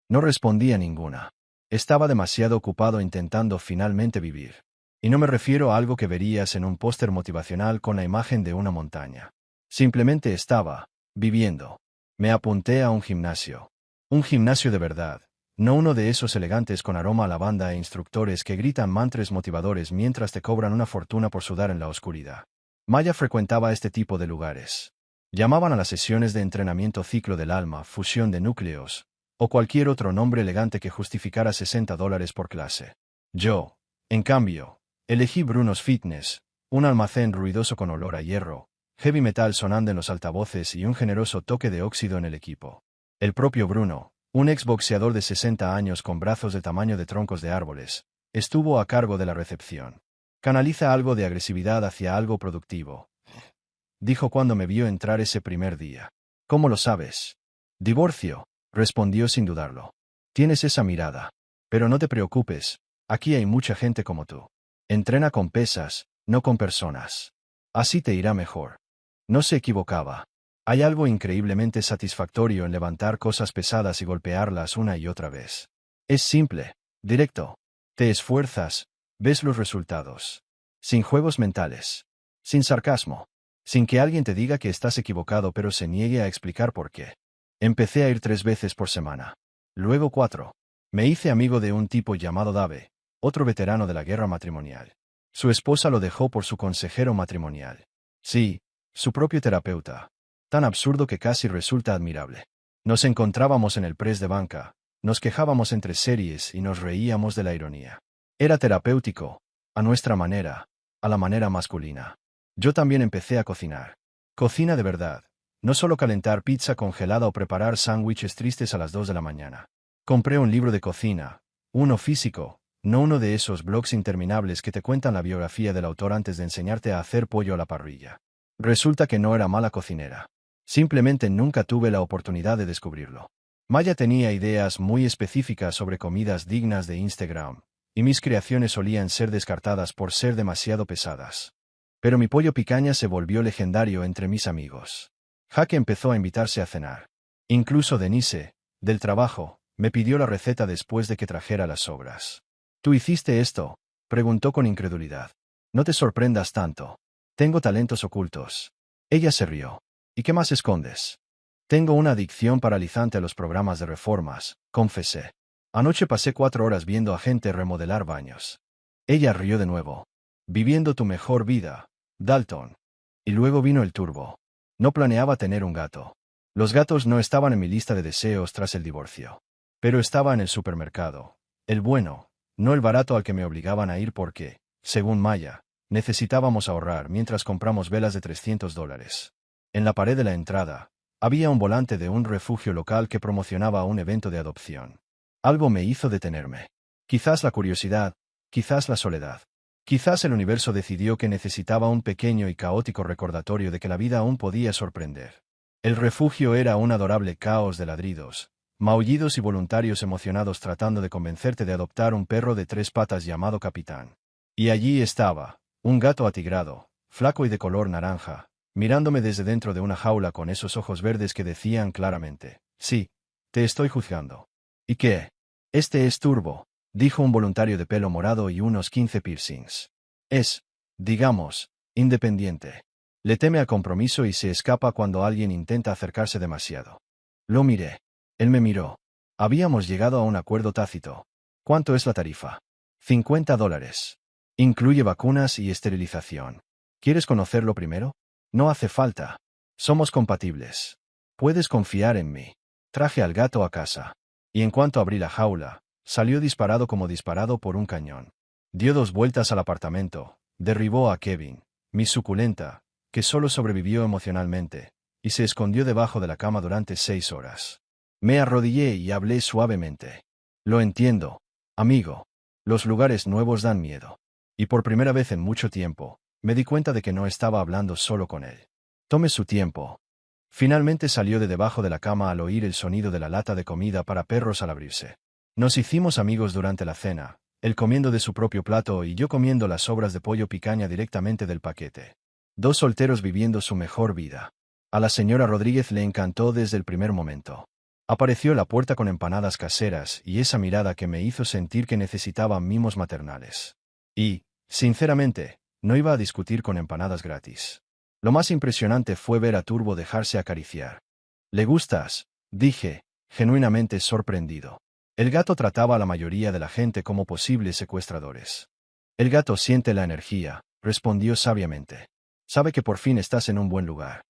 No respondí a ninguna. Estaba demasiado ocupado intentando finalmente vivir. Y no me refiero a algo que verías en un póster motivacional con la imagen de una montaña. Simplemente estaba, viviendo. Me apunté a un gimnasio. Un gimnasio de verdad. No uno de esos elegantes con aroma a lavanda e instructores que gritan mantras motivadores mientras te cobran una fortuna por sudar en la oscuridad. Maya frecuentaba este tipo de lugares. Llamaban a las sesiones de entrenamiento ciclo del alma, fusión de núcleos, o cualquier otro nombre elegante que justificara $60 por clase. Yo, en cambio, elegí Bruno's Fitness, un almacén ruidoso con olor a hierro, heavy metal sonando en los altavoces y un generoso toque de óxido en el equipo. El propio Bruno, un exboxeador de 60 años con brazos del tamaño de troncos de árboles, estuvo a cargo de la recepción. Canaliza algo de agresividad hacia algo productivo. dijo cuando me vio entrar ese primer día. ¿Cómo lo sabes? Divorcio, respondió sin dudarlo. Tienes esa mirada. Pero no te preocupes, aquí hay mucha gente como tú. Entrena con pesas, no con personas. Así te irá mejor. No se equivocaba. Hay algo increíblemente satisfactorio en levantar cosas pesadas y golpearlas una y otra vez. Es simple, directo. Te esfuerzas, ves los resultados. Sin juegos mentales. Sin sarcasmo. Sin que alguien te diga que estás equivocado pero se niegue a explicar por qué. Empecé a ir 3 veces por semana. Luego 4. Me hice amigo de un tipo llamado Dave, otro veterano de la guerra matrimonial. Su esposa lo dejó por su consejero matrimonial. Sí, su propio terapeuta. Tan absurdo que casi resulta admirable. Nos encontrábamos en el press de banca, nos quejábamos entre series y nos reíamos de la ironía. Era terapéutico, a nuestra manera, a la manera masculina. Yo también empecé a cocinar. Cocina de verdad. No solo calentar pizza congelada o preparar sándwiches tristes a las 2 de la mañana. Compré un libro de cocina, uno físico, no uno de esos blogs interminables que te cuentan la biografía del autor antes de enseñarte a hacer pollo a la parrilla. Resulta que no era mala cocinera. Simplemente nunca tuve la oportunidad de descubrirlo. Maya tenía ideas muy específicas sobre comidas dignas de Instagram, y mis creaciones solían ser descartadas por ser demasiado pesadas. Pero mi pollo picaña se volvió legendario entre mis amigos. Jaque empezó a invitarse a cenar. Incluso Denise, del trabajo, me pidió la receta después de que trajera las sobras. ¿Tú hiciste esto?, preguntó con incredulidad. No te sorprendas tanto. Tengo talentos ocultos. Ella se rió. ¿Y qué más escondes? Tengo una adicción paralizante a los programas de reformas, confesé. Anoche pasé 4 horas viendo a gente remodelar baños. Ella rió de nuevo. Viviendo tu mejor vida, Dalton. Y luego vino el turbo. No planeaba tener un gato. Los gatos no estaban en mi lista de deseos tras el divorcio. Pero estaba en el supermercado. El bueno, no el barato al que me obligaban a ir porque, según Maya, necesitábamos ahorrar mientras compramos velas de $300. En la pared de la entrada, había un volante de un refugio local que promocionaba un evento de adopción. Algo me hizo detenerme. Quizás la curiosidad, quizás la soledad. Quizás el universo decidió que necesitaba un pequeño y caótico recordatorio de que la vida aún podía sorprender. El refugio era un adorable caos de ladridos, maullidos y voluntarios emocionados tratando de convencerte de adoptar un perro de 3 patas llamado Capitán. Y allí estaba, un gato atigrado, flaco y de color naranja, mirándome desde dentro de una jaula con esos ojos verdes que decían claramente: sí, te estoy juzgando. ¿Y qué? Este es Turbo, dijo un voluntario de pelo morado y unos 15 piercings. Es, digamos, independiente. Le teme al compromiso y se escapa cuando alguien intenta acercarse demasiado. Lo miré. Él me miró. Habíamos llegado a un acuerdo tácito. ¿Cuánto es la tarifa? $50. Incluye vacunas y esterilización. ¿Quieres conocerlo primero? No hace falta. Somos compatibles. Puedes confiar en mí. Traje al gato a casa. Y en cuanto abrí la jaula, salió disparado como disparado por un cañón. Dio 2 vueltas al apartamento, derribó a Kevin, mi suculenta, que solo sobrevivió emocionalmente, y se escondió debajo de la cama durante 6 horas. Me arrodillé y hablé suavemente. Lo entiendo, amigo. Los lugares nuevos dan miedo. Y por primera vez en mucho tiempo, me di cuenta de que no estaba hablando solo con él. Tome su tiempo. Finalmente salió de debajo de la cama al oír el sonido de la lata de comida para perros al abrirse. Nos hicimos amigos durante la cena, él comiendo de su propio plato y yo comiendo las sobras de pollo picaña directamente del paquete. 2 solteros viviendo su mejor vida. A la señora Rodríguez le encantó desde el primer momento. Apareció a la puerta con empanadas caseras y esa mirada que me hizo sentir que necesitaba mimos maternales. Y, sinceramente, no iba a discutir con empanadas gratis. Lo más impresionante fue ver a Turbo dejarse acariciar. ¿Le gustas?, dije, genuinamente sorprendido. El gato trataba a la mayoría de la gente como posibles secuestradores. El gato siente la energía, respondió sabiamente. Sabe que por fin estás en un buen lugar.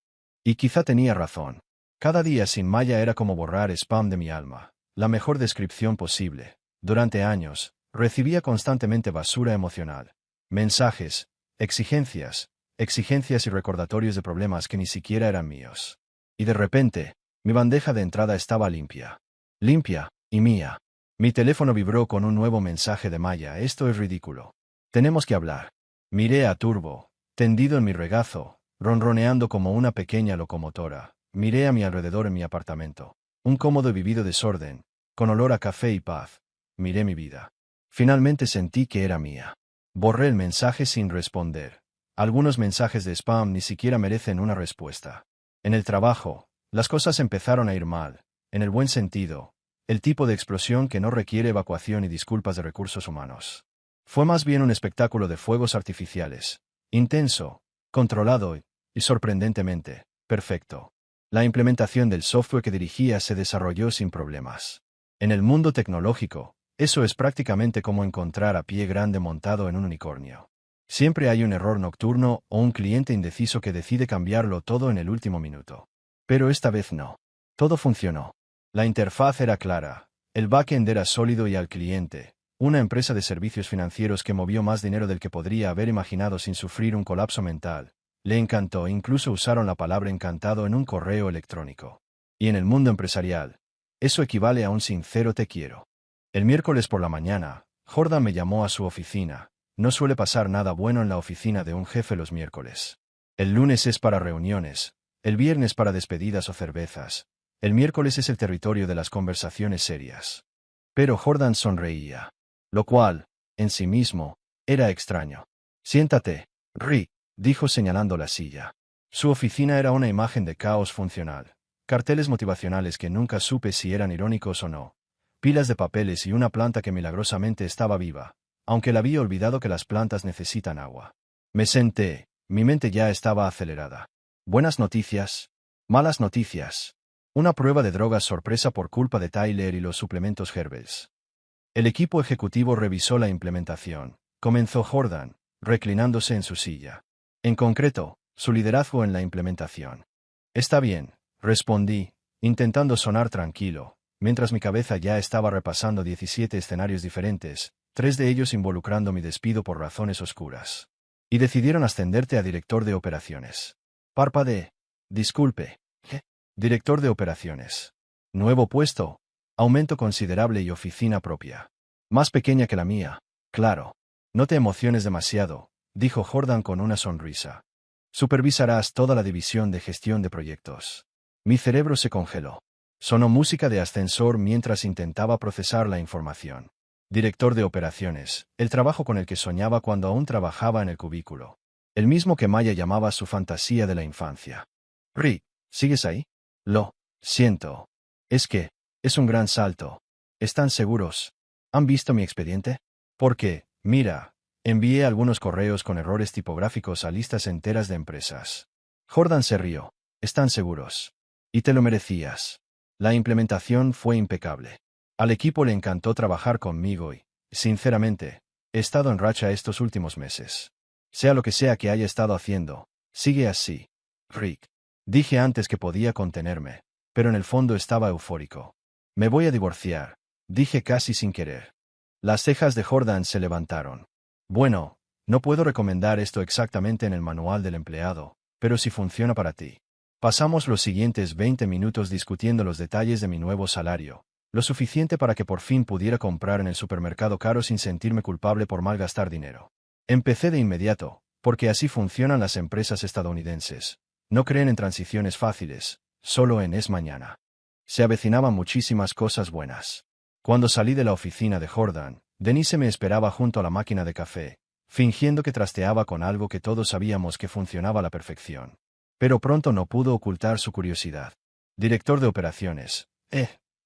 Y quizá tenía razón. Cada día sin Maya era como borrar spam de mi alma, la mejor descripción posible. Durante años, recibía constantemente basura emocional. Mensajes, exigencias y recordatorios de problemas que ni siquiera eran míos. Y de repente, mi bandeja de entrada estaba limpia. Limpia, y mía. Mi teléfono vibró con un nuevo mensaje de Maya: esto es ridículo. Tenemos que hablar. Miré a Turbo, tendido en mi regazo, ronroneando como una pequeña locomotora. Miré a mi alrededor en mi apartamento. Un cómodo y vivido desorden, con olor a café y paz. Miré mi vida. Finalmente sentí que era mía. Borré el mensaje sin responder. Algunos mensajes de spam ni siquiera merecen una respuesta. En el trabajo, las cosas empezaron a ir mal, en el buen sentido, el tipo de explosión que no requiere evacuación y disculpas de recursos humanos. Fue más bien un espectáculo de fuegos artificiales, intenso, controlado y sorprendentemente, perfecto. La implementación del software que dirigía se desarrolló sin problemas. En el mundo tecnológico, eso es prácticamente como encontrar a pie grande montado en un unicornio. Siempre hay un error nocturno o un cliente indeciso que decide cambiarlo todo en el último minuto. Pero esta vez no. Todo funcionó. La interfaz era clara, el backend era sólido y al cliente, una empresa de servicios financieros que movió más dinero del que podría haber imaginado sin sufrir un colapso mental. Le encantó, incluso usaron la palabra encantado en un correo electrónico. Y en el mundo empresarial, eso equivale a un sincero te quiero. El miércoles por la mañana, Jordan me llamó a su oficina. No suele pasar nada bueno en la oficina de un jefe los miércoles. El lunes es para reuniones, el viernes para despedidas o cervezas. El miércoles es el territorio de las conversaciones serias. Pero Jordan sonreía. Lo cual, en sí mismo, era extraño. Siéntate, Rick, dijo señalando la silla. Su oficina era una imagen de caos funcional. Carteles motivacionales que nunca supe si eran irónicos o no. Pilas de papeles y una planta que milagrosamente estaba viva, aunque la había olvidado que las plantas necesitan agua. Me senté, mi mente ya estaba acelerada. Buenas noticias, malas noticias. Una prueba de drogas sorpresa por culpa de Tyler y los suplementos Herbals. El equipo ejecutivo revisó la implementación. Comenzó Jordan, reclinándose en su silla. En concreto, su liderazgo en la implementación. Está bien, respondí, intentando sonar tranquilo, mientras mi cabeza ya estaba repasando 17 escenarios diferentes, 3 de ellos involucrando mi despido por razones oscuras. Y decidieron ascenderte a director de operaciones. Parpadeé. Disculpe. ¿Qué? Director de operaciones. Nuevo puesto. Aumento considerable y oficina propia. Más pequeña que la mía. Claro. No te emociones demasiado, dijo Jordan con una sonrisa. Supervisarás toda la división de gestión de proyectos. Mi cerebro se congeló. Sonó música de ascensor mientras intentaba procesar la información. Director de operaciones, el trabajo con el que soñaba cuando aún trabajaba en el cubículo. El mismo que Maya llamaba su fantasía de la infancia. Rick, ¿sigues ahí? Lo siento. Es un gran salto. ¿Están seguros? ¿Han visto mi expediente? Porque, mira, envié algunos correos con errores tipográficos a listas enteras de empresas. Jordan se rió. ¿Están seguros? Y te lo merecías. La implementación fue impecable. Al equipo le encantó trabajar conmigo y, sinceramente, he estado en racha estos últimos meses. Sea lo que sea que haya estado haciendo, sigue así. Rick. Dije antes que podía contenerme, pero en el fondo estaba eufórico. Me voy a divorciar, dije casi sin querer. Las cejas de Jordan se levantaron. Bueno, no puedo recomendar esto exactamente en el manual del empleado, pero si funciona para ti. Pasamos los siguientes 20 minutos discutiendo los detalles de mi nuevo salario, lo suficiente para que por fin pudiera comprar en el supermercado caro sin sentirme culpable por malgastar dinero. Empecé de inmediato, porque así funcionan las empresas estadounidenses. No creen en transiciones fáciles, solo en es mañana. Se avecinaban muchísimas cosas buenas. Cuando salí de la oficina de Jordan, Denise me esperaba junto a la máquina de café, fingiendo que trasteaba con algo que todos sabíamos que funcionaba a la perfección. Pero pronto no pudo ocultar su curiosidad. Director de operaciones,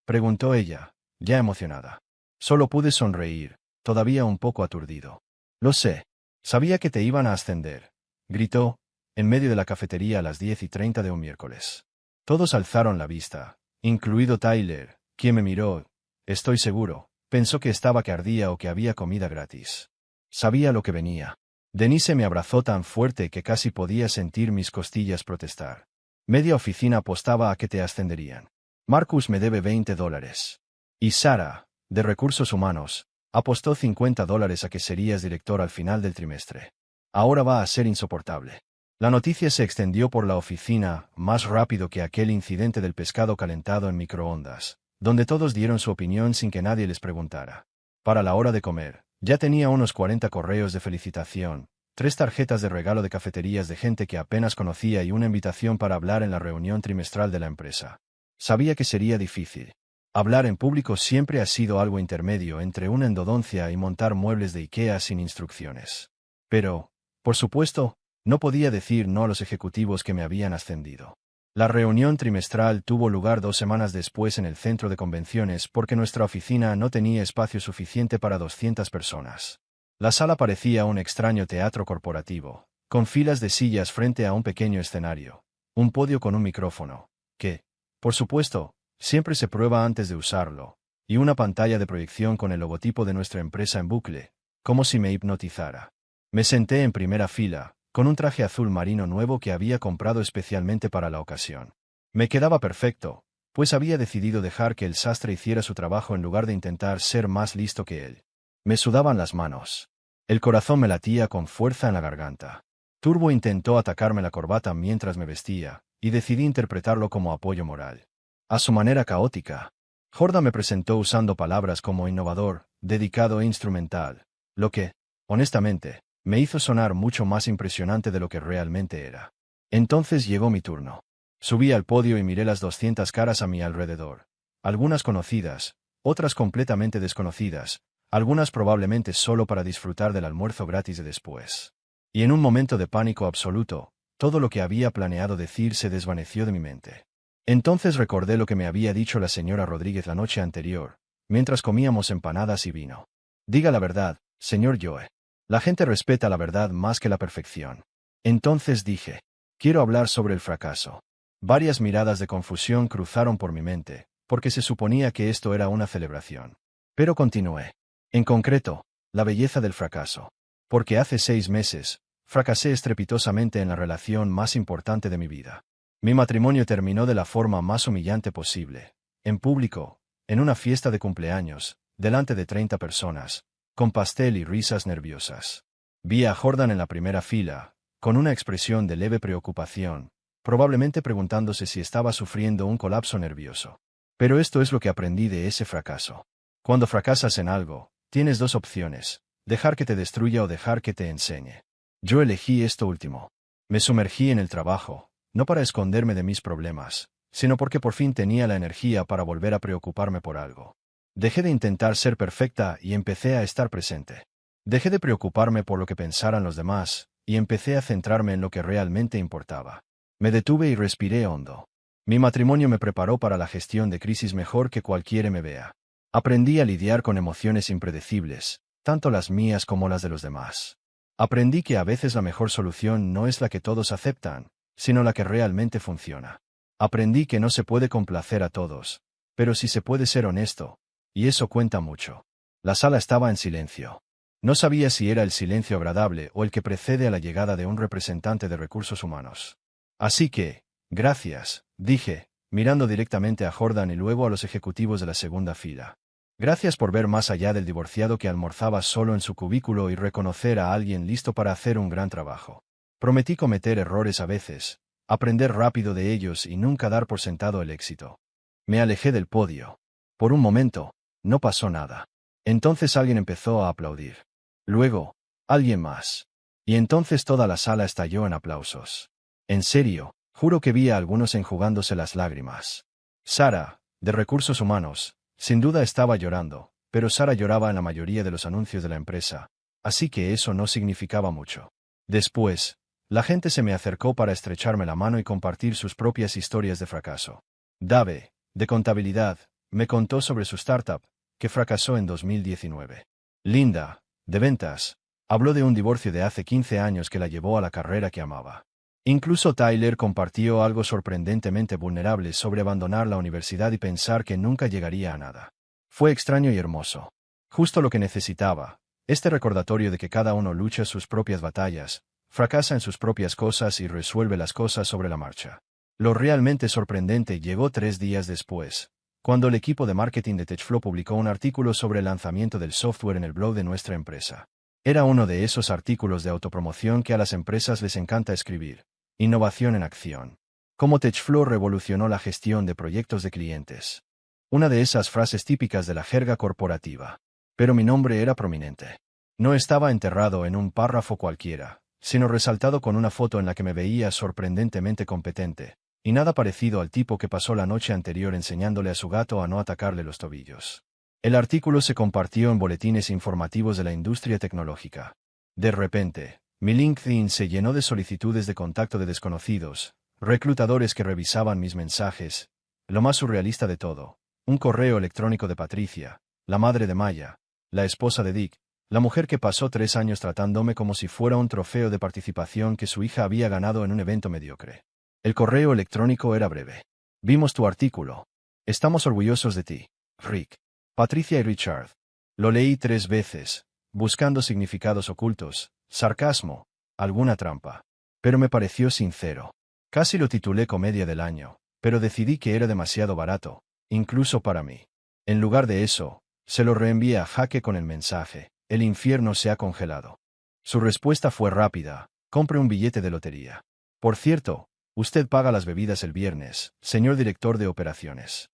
preguntó ella, ya emocionada. Solo pude sonreír, todavía un poco aturdido. Lo sé. Sabía que te iban a ascender, gritó, en medio de la cafetería a las 10:30 de un miércoles. Todos alzaron la vista, incluido Tyler, quien me miró. Estoy seguro, pensó que estaba que ardía o que había comida gratis. Sabía lo que venía. Denise me abrazó tan fuerte que casi podía sentir mis costillas protestar. Media oficina apostaba a que te ascenderían. Marcus me debe $20. Y Sara, de recursos humanos, apostó $50 a que serías director al final del trimestre. Ahora va a ser insoportable. La noticia se extendió por la oficina más rápido que aquel incidente del pescado calentado en microondas, donde todos dieron su opinión sin que nadie les preguntara. Para la hora de comer, ya tenía unos 40 correos de felicitación, 3 tarjetas de regalo de cafeterías de gente que apenas conocía y una invitación para hablar en la reunión trimestral de la empresa. Sabía que sería difícil. Hablar en público siempre ha sido algo intermedio entre una endodoncia y montar muebles de IKEA sin instrucciones. Pero, por supuesto, no podía decir no a los ejecutivos que me habían ascendido. La reunión trimestral tuvo lugar 2 semanas después en el centro de convenciones porque nuestra oficina no tenía espacio suficiente para 200 personas. La sala parecía un extraño teatro corporativo, con filas de sillas frente a un pequeño escenario, un podio con un micrófono, que, por supuesto, siempre se prueba antes de usarlo, y una pantalla de proyección con el logotipo de nuestra empresa en bucle, como si me hipnotizara. Me senté en primera fila, con un traje azul marino nuevo que había comprado especialmente para la ocasión. Me quedaba perfecto, pues había decidido dejar que el sastre hiciera su trabajo en lugar de intentar ser más listo que él. Me sudaban las manos. El corazón me latía con fuerza en la garganta. Turbo intentó atacarme la corbata mientras me vestía, y decidí interpretarlo como apoyo moral. A su manera caótica. Jordan me presentó usando palabras como innovador, dedicado e instrumental, lo que, honestamente, me hizo sonar mucho más impresionante de lo que realmente era. Entonces llegó mi turno. Subí al podio y miré las 200 caras a mi alrededor. Algunas conocidas, otras completamente desconocidas, algunas probablemente solo para disfrutar del almuerzo gratis de después. Y en un momento de pánico absoluto, todo lo que había planeado decir se desvaneció de mi mente. Entonces recordé lo que me había dicho la señora Rodríguez la noche anterior, mientras comíamos empanadas y vino. Diga la verdad, señor Joe. La gente respeta la verdad más que la perfección. Entonces dije, quiero hablar sobre el fracaso. Varias miradas de confusión cruzaron por mi mente, porque se suponía que esto era una celebración. Pero continué. En concreto, la belleza del fracaso. Porque hace 6 meses, fracasé estrepitosamente en la relación más importante de mi vida. Mi matrimonio terminó de la forma más humillante posible, en público, en una fiesta de cumpleaños, delante de 30 personas, con pastel y risas nerviosas. Vi a Jordan en la primera fila, con una expresión de leve preocupación, probablemente preguntándose si estaba sufriendo un colapso nervioso. Pero esto es lo que aprendí de ese fracaso. Cuando fracasas en algo, tienes 2 opciones, dejar que te destruya o dejar que te enseñe. Yo elegí esto último. Me sumergí en el trabajo, no para esconderme de mis problemas, sino porque por fin tenía la energía para volver a preocuparme por algo. Dejé de intentar ser perfecta y empecé a estar presente. Dejé de preocuparme por lo que pensaran los demás, y empecé a centrarme en lo que realmente importaba. Me detuve y respiré hondo. Mi matrimonio me preparó para la gestión de crisis mejor que cualquier MBA. Aprendí a lidiar con emociones impredecibles, tanto las mías como las de los demás. Aprendí que a veces la mejor solución no es la que todos aceptan, sino la que realmente funciona. Aprendí que no se puede complacer a todos, pero sí se puede ser honesto, y eso cuenta mucho. La sala estaba en silencio. No sabía si era el silencio agradable o el que precede a la llegada de un representante de recursos humanos. Así que, gracias, dije, mirando directamente a Jordan y luego a los ejecutivos de la segunda fila. Gracias por ver más allá del divorciado que almorzaba solo en su cubículo y reconocer a alguien listo para hacer un gran trabajo. Prometí cometer errores a veces, aprender rápido de ellos y nunca dar por sentado el éxito. Me alejé del podio. Por un momento, no pasó nada. Entonces alguien empezó a aplaudir. Luego, alguien más. Y entonces toda la sala estalló en aplausos. En serio, juro que vi a algunos enjugándose las lágrimas. Sara, de Recursos Humanos, sin duda estaba llorando, pero Sara lloraba en la mayoría de los anuncios de la empresa, así que eso no significaba mucho. Después, la gente se me acercó para estrecharme la mano y compartir sus propias historias de fracaso. Dave, de contabilidad, me contó sobre su startup, que fracasó en 2019. Linda, de ventas, habló de un divorcio de hace 15 años que la llevó a la carrera que amaba. Incluso Tyler compartió algo sorprendentemente vulnerable sobre abandonar la universidad y pensar que nunca llegaría a nada. Fue extraño y hermoso. Justo lo que necesitaba, este recordatorio de que cada uno lucha sus propias batallas, fracasa en sus propias cosas y resuelve las cosas sobre la marcha. Lo realmente sorprendente llegó 3 días después, cuando el equipo de marketing de TechFlow publicó un artículo sobre el lanzamiento del software en el blog de nuestra empresa. Era uno de esos artículos de autopromoción que a las empresas les encanta escribir. Innovación en acción. Cómo TechFlow revolucionó la gestión de proyectos de clientes. Una de esas frases típicas de la jerga corporativa. Pero mi nombre era prominente. No estaba enterrado en un párrafo cualquiera, sino resaltado con una foto en la que me veía sorprendentemente competente, y nada parecido al tipo que pasó la noche anterior enseñándole a su gato a no atacarle los tobillos. El artículo se compartió en boletines informativos de la industria tecnológica. De repente, mi LinkedIn se llenó de solicitudes de contacto de desconocidos, reclutadores que revisaban mis mensajes. Lo más surrealista de todo, un correo electrónico de Patricia, la madre de Maya, la esposa de Dick, la mujer que pasó 3 años tratándome como si fuera un trofeo de participación que su hija había ganado en un evento mediocre. El correo electrónico era breve. Vimos tu artículo. Estamos orgullosos de ti, Rick. Patricia y Richard. Lo leí 3 veces, buscando significados ocultos, sarcasmo, alguna trampa. Pero me pareció sincero. Casi lo titulé Comedia del Año, pero decidí que era demasiado barato, incluso para mí. En lugar de eso, se lo reenvié a Jaque con el mensaje: el infierno se ha congelado. Su respuesta fue rápida: compre un billete de lotería. Por cierto, usted paga las bebidas el viernes, señor director de operaciones.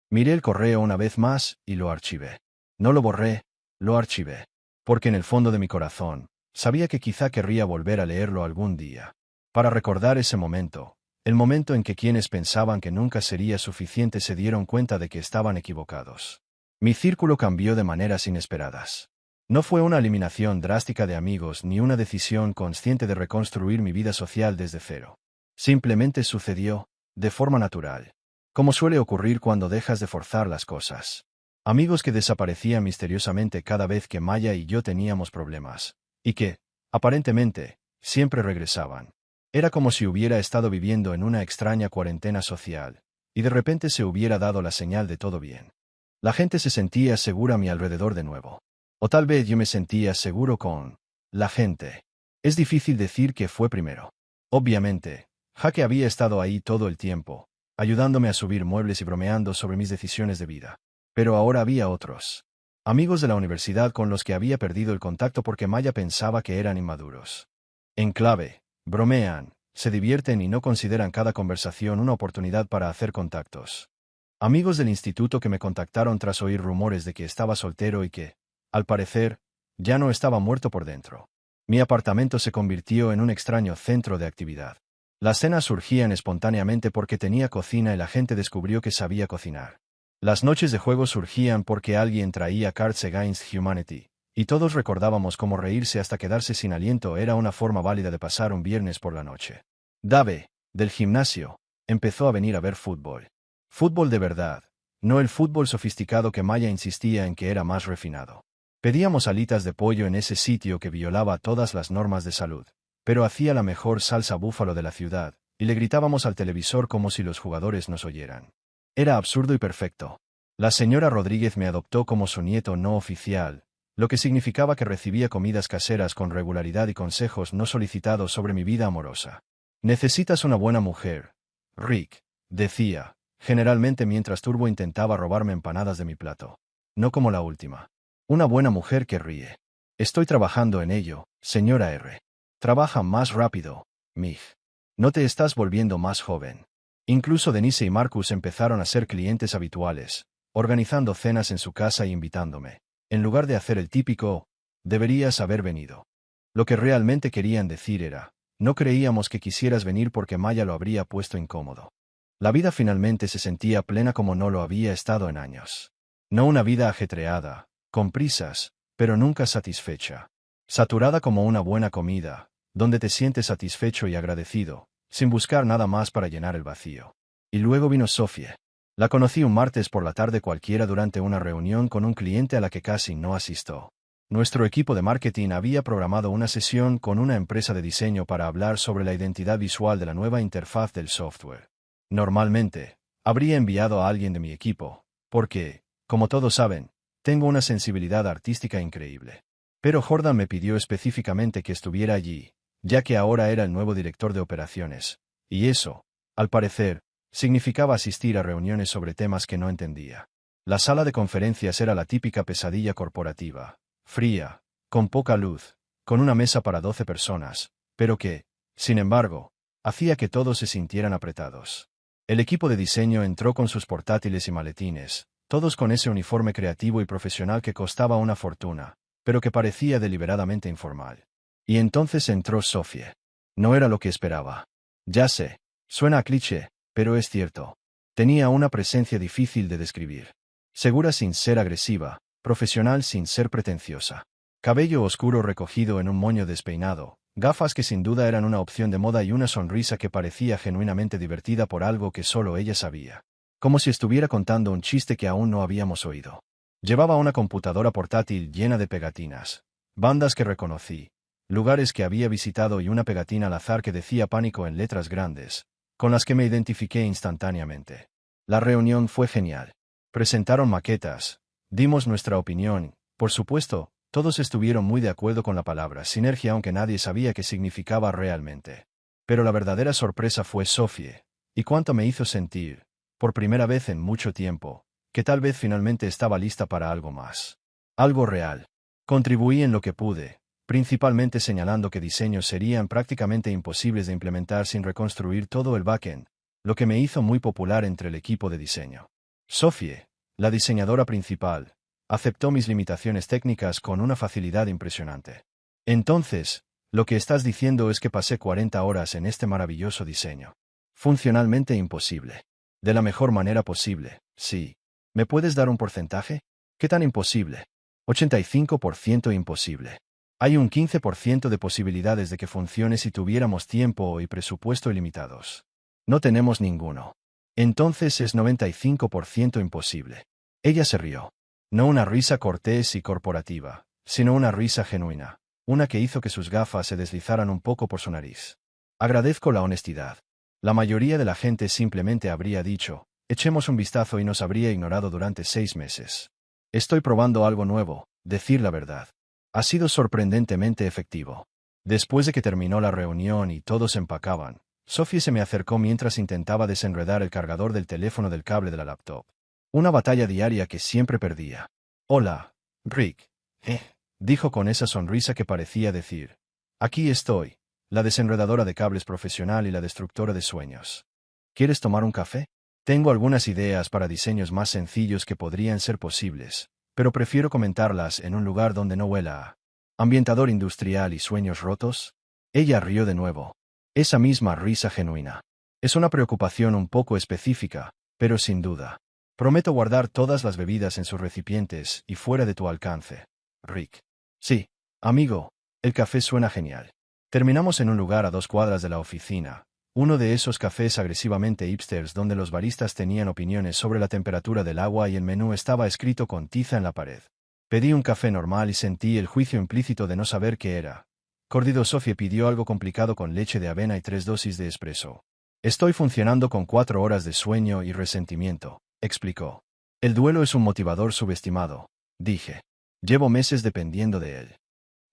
Miré el correo una vez más y lo archivé. No lo borré, lo archivé. Porque en el fondo de mi corazón, sabía que quizá querría volver a leerlo algún día. Para recordar ese momento, el momento en que quienes pensaban que nunca sería suficiente se dieron cuenta de que estaban equivocados. Mi círculo cambió de maneras inesperadas. No fue una eliminación drástica de amigos ni una decisión consciente de reconstruir mi vida social desde cero. Simplemente sucedió, de forma natural. Como suele ocurrir cuando dejas de forzar las cosas. Amigos que desaparecían misteriosamente cada vez que Maya y yo teníamos problemas. Y que, aparentemente, siempre regresaban. Era como si hubiera estado viviendo en una extraña cuarentena social, y de repente se hubiera dado la señal de todo bien. La gente se sentía segura a mi alrededor de nuevo. O tal vez yo me sentía seguro con la gente. Es difícil decir qué fue primero. Obviamente, Jaque había estado ahí todo el tiempo, ayudándome a subir muebles y bromeando sobre mis decisiones de vida. Pero ahora había otros. Amigos de la universidad con los que había perdido el contacto porque Maya pensaba que eran inmaduros. En clave, bromean, se divierten y no consideran cada conversación una oportunidad para hacer contactos. Amigos del instituto que me contactaron tras oír rumores de que estaba soltero y que, al parecer, ya no estaba muerto por dentro. Mi apartamento se convirtió en un extraño centro de actividad. Las cenas surgían espontáneamente porque tenía cocina y la gente descubrió que sabía cocinar. Las noches de juego surgían porque alguien traía Cards Against Humanity, y todos recordábamos cómo reírse hasta quedarse sin aliento era una forma válida de pasar un viernes por la noche. Dave, del gimnasio, empezó a venir a ver fútbol. Fútbol de verdad, no el fútbol sofisticado que Maya insistía en que era más refinado. Pedíamos alitas de pollo en ese sitio que violaba todas las normas de salud, pero hacía la mejor salsa búfalo de la ciudad, y le gritábamos al televisor como si los jugadores nos oyeran. Era absurdo y perfecto. La señora Rodríguez me adoptó como su nieto no oficial, lo que significaba que recibía comidas caseras con regularidad y consejos no solicitados sobre mi vida amorosa. Necesitas una buena mujer, Rick, decía, generalmente mientras Turbo intentaba robarme empanadas de mi plato. No como la última. Una buena mujer que ríe. Estoy trabajando en ello, señora R. Trabaja más rápido, Mig. No te estás volviendo más joven. Incluso Denise y Marcus empezaron a ser clientes habituales, organizando cenas en su casa y invitándome. En lugar de hacer el típico, deberías haber venido. Lo que realmente querían decir era, no creíamos que quisieras venir porque Maya lo habría puesto incómodo. La vida finalmente se sentía plena como no lo había estado en años. No una vida ajetreada, con prisas, pero nunca satisfecha. Saturada como una buena comida, donde te sientes satisfecho y agradecido, sin buscar nada más para llenar el vacío. Y luego vino Sofie. La conocí un martes por la tarde cualquiera durante una reunión con un cliente a la que casi no asistió. Nuestro equipo de marketing había programado una sesión con una empresa de diseño para hablar sobre la identidad visual de la nueva interfaz del software. Normalmente, habría enviado a alguien de mi equipo, porque, como todos saben, tengo una sensibilidad artística increíble. Pero Jordan me pidió específicamente que estuviera allí, ya que ahora era el nuevo director de operaciones, y eso, al parecer, significaba asistir a reuniones sobre temas que no entendía. La sala de conferencias era la típica pesadilla corporativa, fría, con poca luz, con una mesa para 12 personas, pero que, sin embargo, hacía que todos se sintieran apretados. El equipo de diseño entró con sus portátiles y maletines, todos con ese uniforme creativo y profesional que costaba una fortuna, pero que parecía deliberadamente informal. Y entonces entró Sophie. No era lo que esperaba. Ya sé, suena a cliché, pero es cierto. Tenía una presencia difícil de describir. Segura sin ser agresiva, profesional sin ser pretenciosa. Cabello oscuro recogido en un moño despeinado, gafas que sin duda eran una opción de moda y una sonrisa que parecía genuinamente divertida por algo que solo ella sabía. Como si estuviera contando un chiste que aún no habíamos oído. Llevaba una computadora portátil llena de pegatinas. Bandas que reconocí. Lugares que había visitado y una pegatina al azar que decía pánico en letras grandes, con las que me identifiqué instantáneamente. La reunión fue genial. Presentaron maquetas. Dimos nuestra opinión. Por supuesto, todos estuvieron muy de acuerdo con la palabra sinergia aunque nadie sabía qué significaba realmente. Pero la verdadera sorpresa fue Sophie. Y cuánto me hizo sentir, por primera vez en mucho tiempo, que tal vez finalmente estaba lista para algo más. Algo real. Contribuí en lo que pude, principalmente señalando que diseños serían prácticamente imposibles de implementar sin reconstruir todo el backend, lo que me hizo muy popular entre el equipo de diseño. Sophie, la diseñadora principal, aceptó mis limitaciones técnicas con una facilidad impresionante. Entonces, lo que estás diciendo es que pasé 40 horas en este maravilloso diseño. Funcionalmente imposible. De la mejor manera posible, sí. ¿Me puedes dar un porcentaje? ¿Qué tan imposible? 85% imposible. Hay un 15% de posibilidades de que funcione si tuviéramos tiempo y presupuesto ilimitados. No tenemos ninguno. Entonces es 95% imposible. Ella se rió. No una risa cortés y corporativa, sino una risa genuina, una que hizo que sus gafas se deslizaran un poco por su nariz. Agradezco la honestidad. La mayoría de la gente simplemente habría dicho, echemos un vistazo y nos habría ignorado durante 6 meses. Estoy probando algo nuevo, decir la verdad. Ha sido sorprendentemente efectivo. Después de que terminó la reunión y todos empacaban, Sophie se me acercó mientras intentaba desenredar el cargador del teléfono del cable de la laptop. Una batalla diaria que siempre perdía. Hola, Rick. Dijo con esa sonrisa que parecía decir. Aquí estoy, la desenredadora de cables profesional y la destructora de sueños. ¿Quieres tomar un café? Tengo algunas ideas para diseños más sencillos que podrían ser posibles, pero prefiero comentarlas en un lugar donde no huela a ambientador industrial y sueños rotos. Ella rió de nuevo. Esa misma risa genuina. Es una preocupación un poco específica, pero sin duda. Prometo guardar todas las bebidas en sus recipientes y fuera de tu alcance. Rick. Sí, amigo, el café suena genial. Terminamos en un lugar a 2 cuadras de la oficina, uno de esos cafés agresivamente hipsters donde los baristas tenían opiniones sobre la temperatura del agua y el menú estaba escrito con tiza en la pared. Pedí un café normal y sentí el juicio implícito de no saber qué era. Cordido Sophie pidió algo complicado con leche de avena y 3 dosis de espresso. Estoy funcionando con 4 horas de sueño y resentimiento, explicó. El duelo es un motivador subestimado, dije. Llevo meses dependiendo de él.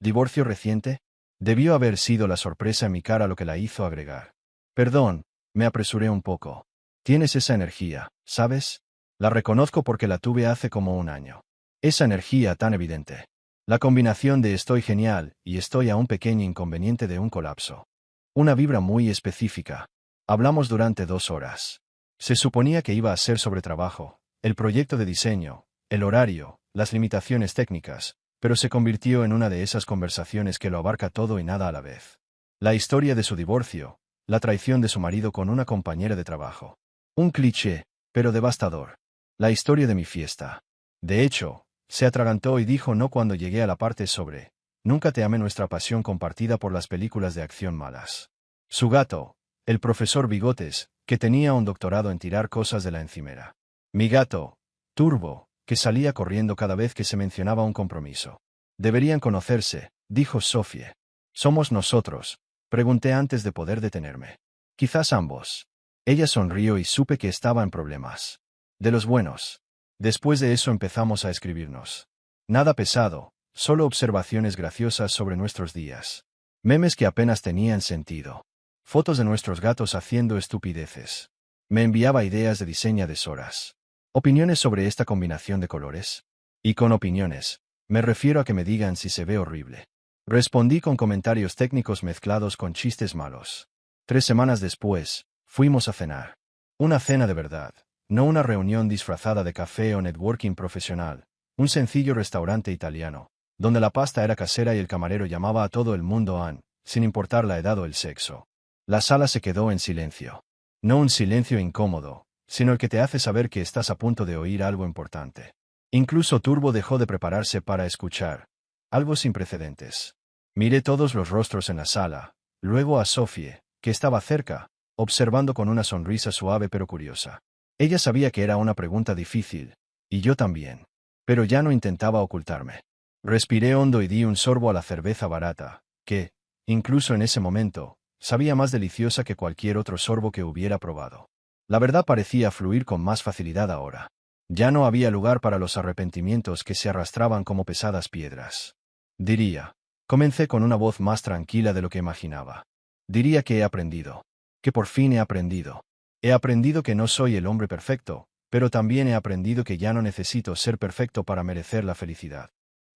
¿Divorcio reciente? Debió haber sido la sorpresa en mi cara lo que la hizo agregar. Perdón, me apresuré un poco. Tienes esa energía, ¿sabes? La reconozco porque la tuve hace como un año. Esa energía tan evidente. La combinación de estoy genial y estoy a un pequeño inconveniente de un colapso. Una vibra muy específica. Hablamos durante 2 horas. Se suponía que iba a ser sobre trabajo, el proyecto de diseño, el horario, las limitaciones técnicas, pero se convirtió en una de esas conversaciones que lo abarca todo y nada a la vez. La historia de su divorcio, la traición de su marido con una compañera de trabajo. Un cliché, pero devastador. La historia de mi fiesta. De hecho, se atragantó y dijo no cuando llegué a la parte sobre, nunca te amé nuestra pasión compartida por las películas de acción malas. Su gato, el profesor Bigotes, que tenía un doctorado en tirar cosas de la encimera. Mi gato, Turbo, que salía corriendo cada vez que se mencionaba un compromiso. Deberían conocerse, dijo Sophie. Somos nosotros, pregunté antes de poder detenerme. Quizás ambos. Ella sonrió y supe que estaba en problemas. De los buenos. Después de eso empezamos a escribirnos. Nada pesado, solo observaciones graciosas sobre nuestros días. Memes que apenas tenían sentido. Fotos de nuestros gatos haciendo estupideces. Me enviaba ideas de diseño a deshoras. ¿Opiniones sobre esta combinación de colores? Y con opiniones, me refiero a que me digan si se ve horrible. Respondí con comentarios técnicos mezclados con chistes malos. 3 semanas después, fuimos a cenar. Una cena de verdad, no una reunión disfrazada de café o networking profesional, un sencillo restaurante italiano, donde la pasta era casera y el camarero llamaba a todo el mundo Ann, sin importar la edad o el sexo. La sala se quedó en silencio. No un silencio incómodo, sino el que te hace saber que estás a punto de oír algo importante. Incluso Turbo dejó de prepararse para escuchar. Algo sin precedentes. Miré todos los rostros en la sala, luego a Sophie, que estaba cerca, observando con una sonrisa suave pero curiosa. Ella sabía que era una pregunta difícil, y yo también. Pero ya no intentaba ocultarme. Respiré hondo y di un sorbo a la cerveza barata, que, incluso en ese momento, sabía más deliciosa que cualquier otro sorbo que hubiera probado. La verdad parecía fluir con más facilidad ahora. Ya no había lugar para los arrepentimientos que se arrastraban como pesadas piedras. Diría. Comencé con una voz más tranquila de lo que imaginaba. Diría que he aprendido. Que por fin he aprendido. He aprendido que no soy el hombre perfecto, pero también he aprendido que ya no necesito ser perfecto para merecer la felicidad.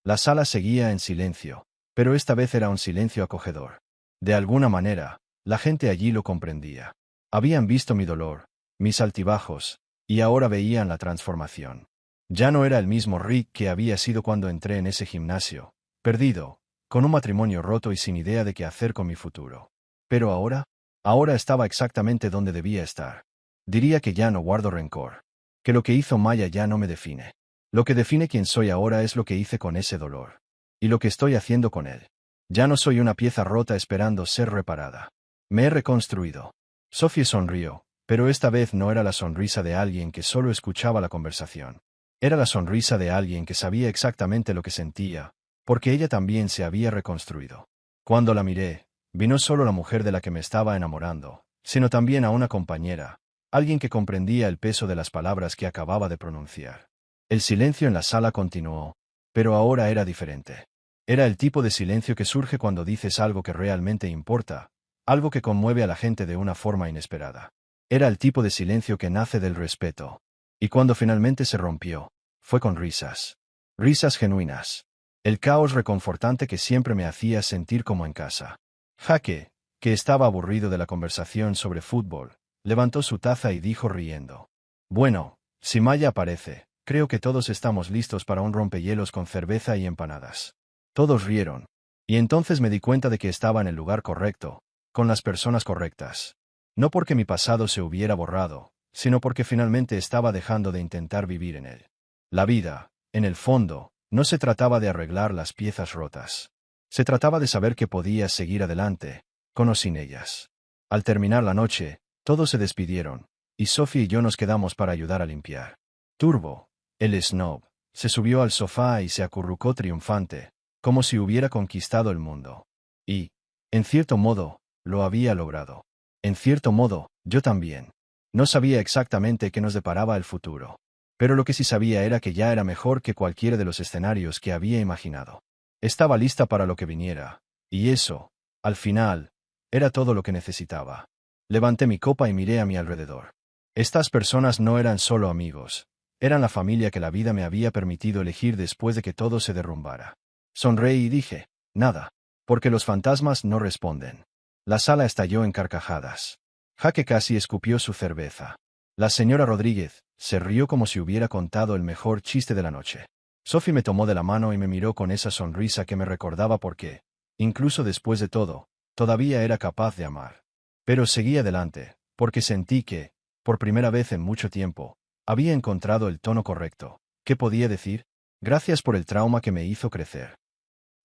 La sala seguía en silencio, pero esta vez era un silencio acogedor. De alguna manera, la gente allí lo comprendía. Habían visto mi dolor, mis altibajos, y ahora veían la transformación. Ya no era el mismo Rick que había sido cuando entré en ese gimnasio, perdido, con un matrimonio roto y sin idea de qué hacer con mi futuro. Pero ahora estaba exactamente donde debía estar. Diría que ya no guardo rencor. Que lo que hizo Maya ya no me define. Lo que define quién soy ahora es lo que hice con ese dolor. Y lo que estoy haciendo con él. Ya no soy una pieza rota esperando ser reparada. Me he reconstruido. Sophie sonrió, pero esta vez no era la sonrisa de alguien que solo escuchaba la conversación. Era la sonrisa de alguien que sabía exactamente lo que sentía, porque ella también se había reconstruido. Cuando la miré, vi no solo la mujer de la que me estaba enamorando, sino también a una compañera, alguien que comprendía el peso de las palabras que acababa de pronunciar. El silencio en la sala continuó, pero ahora era diferente. Era el tipo de silencio que surge cuando dices algo que realmente importa, algo que conmueve a la gente de una forma inesperada. Era el tipo de silencio que nace del respeto. Y cuando finalmente se rompió, fue con risas. Risas genuinas. El caos reconfortante que siempre me hacía sentir como en casa. Jaque, que estaba aburrido de la conversación sobre fútbol, levantó su taza y dijo riendo. Bueno, si Maya aparece, creo que todos estamos listos para un rompehielos con cerveza y empanadas. Todos rieron. Y entonces me di cuenta de que estaba en el lugar correcto, con las personas correctas. No porque mi pasado se hubiera borrado, sino porque finalmente estaba dejando de intentar vivir en él. La vida, en el fondo, no se trataba de arreglar las piezas rotas. Se trataba de saber que podías seguir adelante, con o sin ellas. Al terminar la noche, todos se despidieron, y Sophie y yo nos quedamos para ayudar a limpiar. Turbo, el snob, se subió al sofá y se acurrucó triunfante, como si hubiera conquistado el mundo. Y, en cierto modo, lo había logrado. En cierto modo, yo también. No sabía exactamente qué nos deparaba el futuro. Pero lo que sí sabía era que ya era mejor que cualquiera de los escenarios que había imaginado. Estaba lista para lo que viniera, y eso, al final, era todo lo que necesitaba. Levanté mi copa y miré a mi alrededor. Estas personas no eran solo amigos, eran la familia que la vida me había permitido elegir después de que todo se derrumbara. Sonreí y dije, nada, porque los fantasmas no responden. La sala estalló en carcajadas. Jaque casi escupió su cerveza. La señora Rodríguez se rió como si hubiera contado el mejor chiste de la noche. Sophie me tomó de la mano y me miró con esa sonrisa que me recordaba por qué, incluso después de todo, todavía era capaz de amar. Pero seguí adelante, porque sentí que, por primera vez en mucho tiempo, había encontrado el tono correcto. ¿Qué podía decir? Gracias por el trauma que me hizo crecer.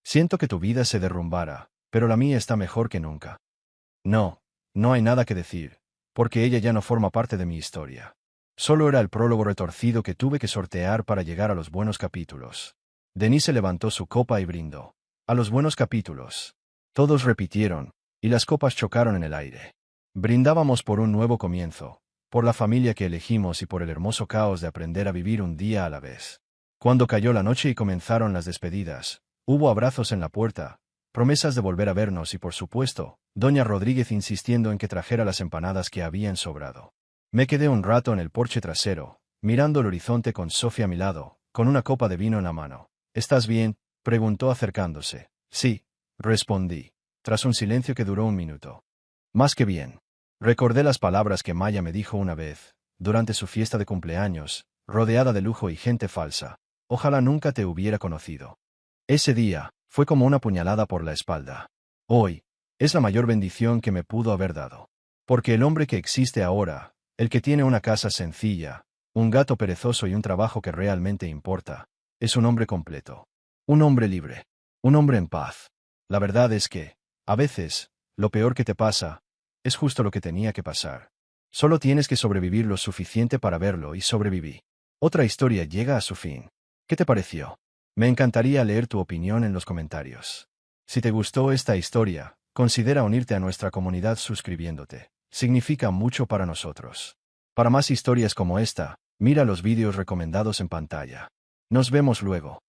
Siento que tu vida se derrumbara, pero la mía está mejor que nunca. No, no hay nada que decir, porque ella ya no forma parte de mi historia. Solo era el prólogo retorcido que tuve que sortear para llegar a los buenos capítulos. Denise levantó su copa y brindó. A los buenos capítulos. Todos repitieron, y las copas chocaron en el aire. Brindábamos por un nuevo comienzo, por la familia que elegimos y por el hermoso caos de aprender a vivir un día a la vez. Cuando cayó la noche y comenzaron las despedidas, hubo abrazos en la puerta, promesas de volver a vernos y, por supuesto, doña Rodríguez insistiendo en que trajera las empanadas que habían sobrado. Me quedé un rato en el porche trasero, mirando el horizonte con Sofía a mi lado, con una copa de vino en la mano. ¿Estás bien?, preguntó acercándose. Sí, respondí, tras un silencio que duró un minuto. Más que bien. Recordé las palabras que Maya me dijo una vez, durante su fiesta de cumpleaños, rodeada de lujo y gente falsa. Ojalá nunca te hubiera conocido. Ese día, fue como una puñalada por la espalda. Hoy, es la mayor bendición que me pudo haber dado. Porque el hombre que existe ahora, el que tiene una casa sencilla, un gato perezoso y un trabajo que realmente importa, es un hombre completo. Un hombre libre. Un hombre en paz. La verdad es que, a veces, lo peor que te pasa, es justo lo que tenía que pasar. Solo tienes que sobrevivir lo suficiente para verlo y sobreviví. Otra historia llega a su fin. ¿Qué te pareció? Me encantaría leer tu opinión en los comentarios. Si te gustó esta historia, considera unirte a nuestra comunidad suscribiéndote. Significa mucho para nosotros. Para más historias como esta, mira los vídeos recomendados en pantalla. Nos vemos luego.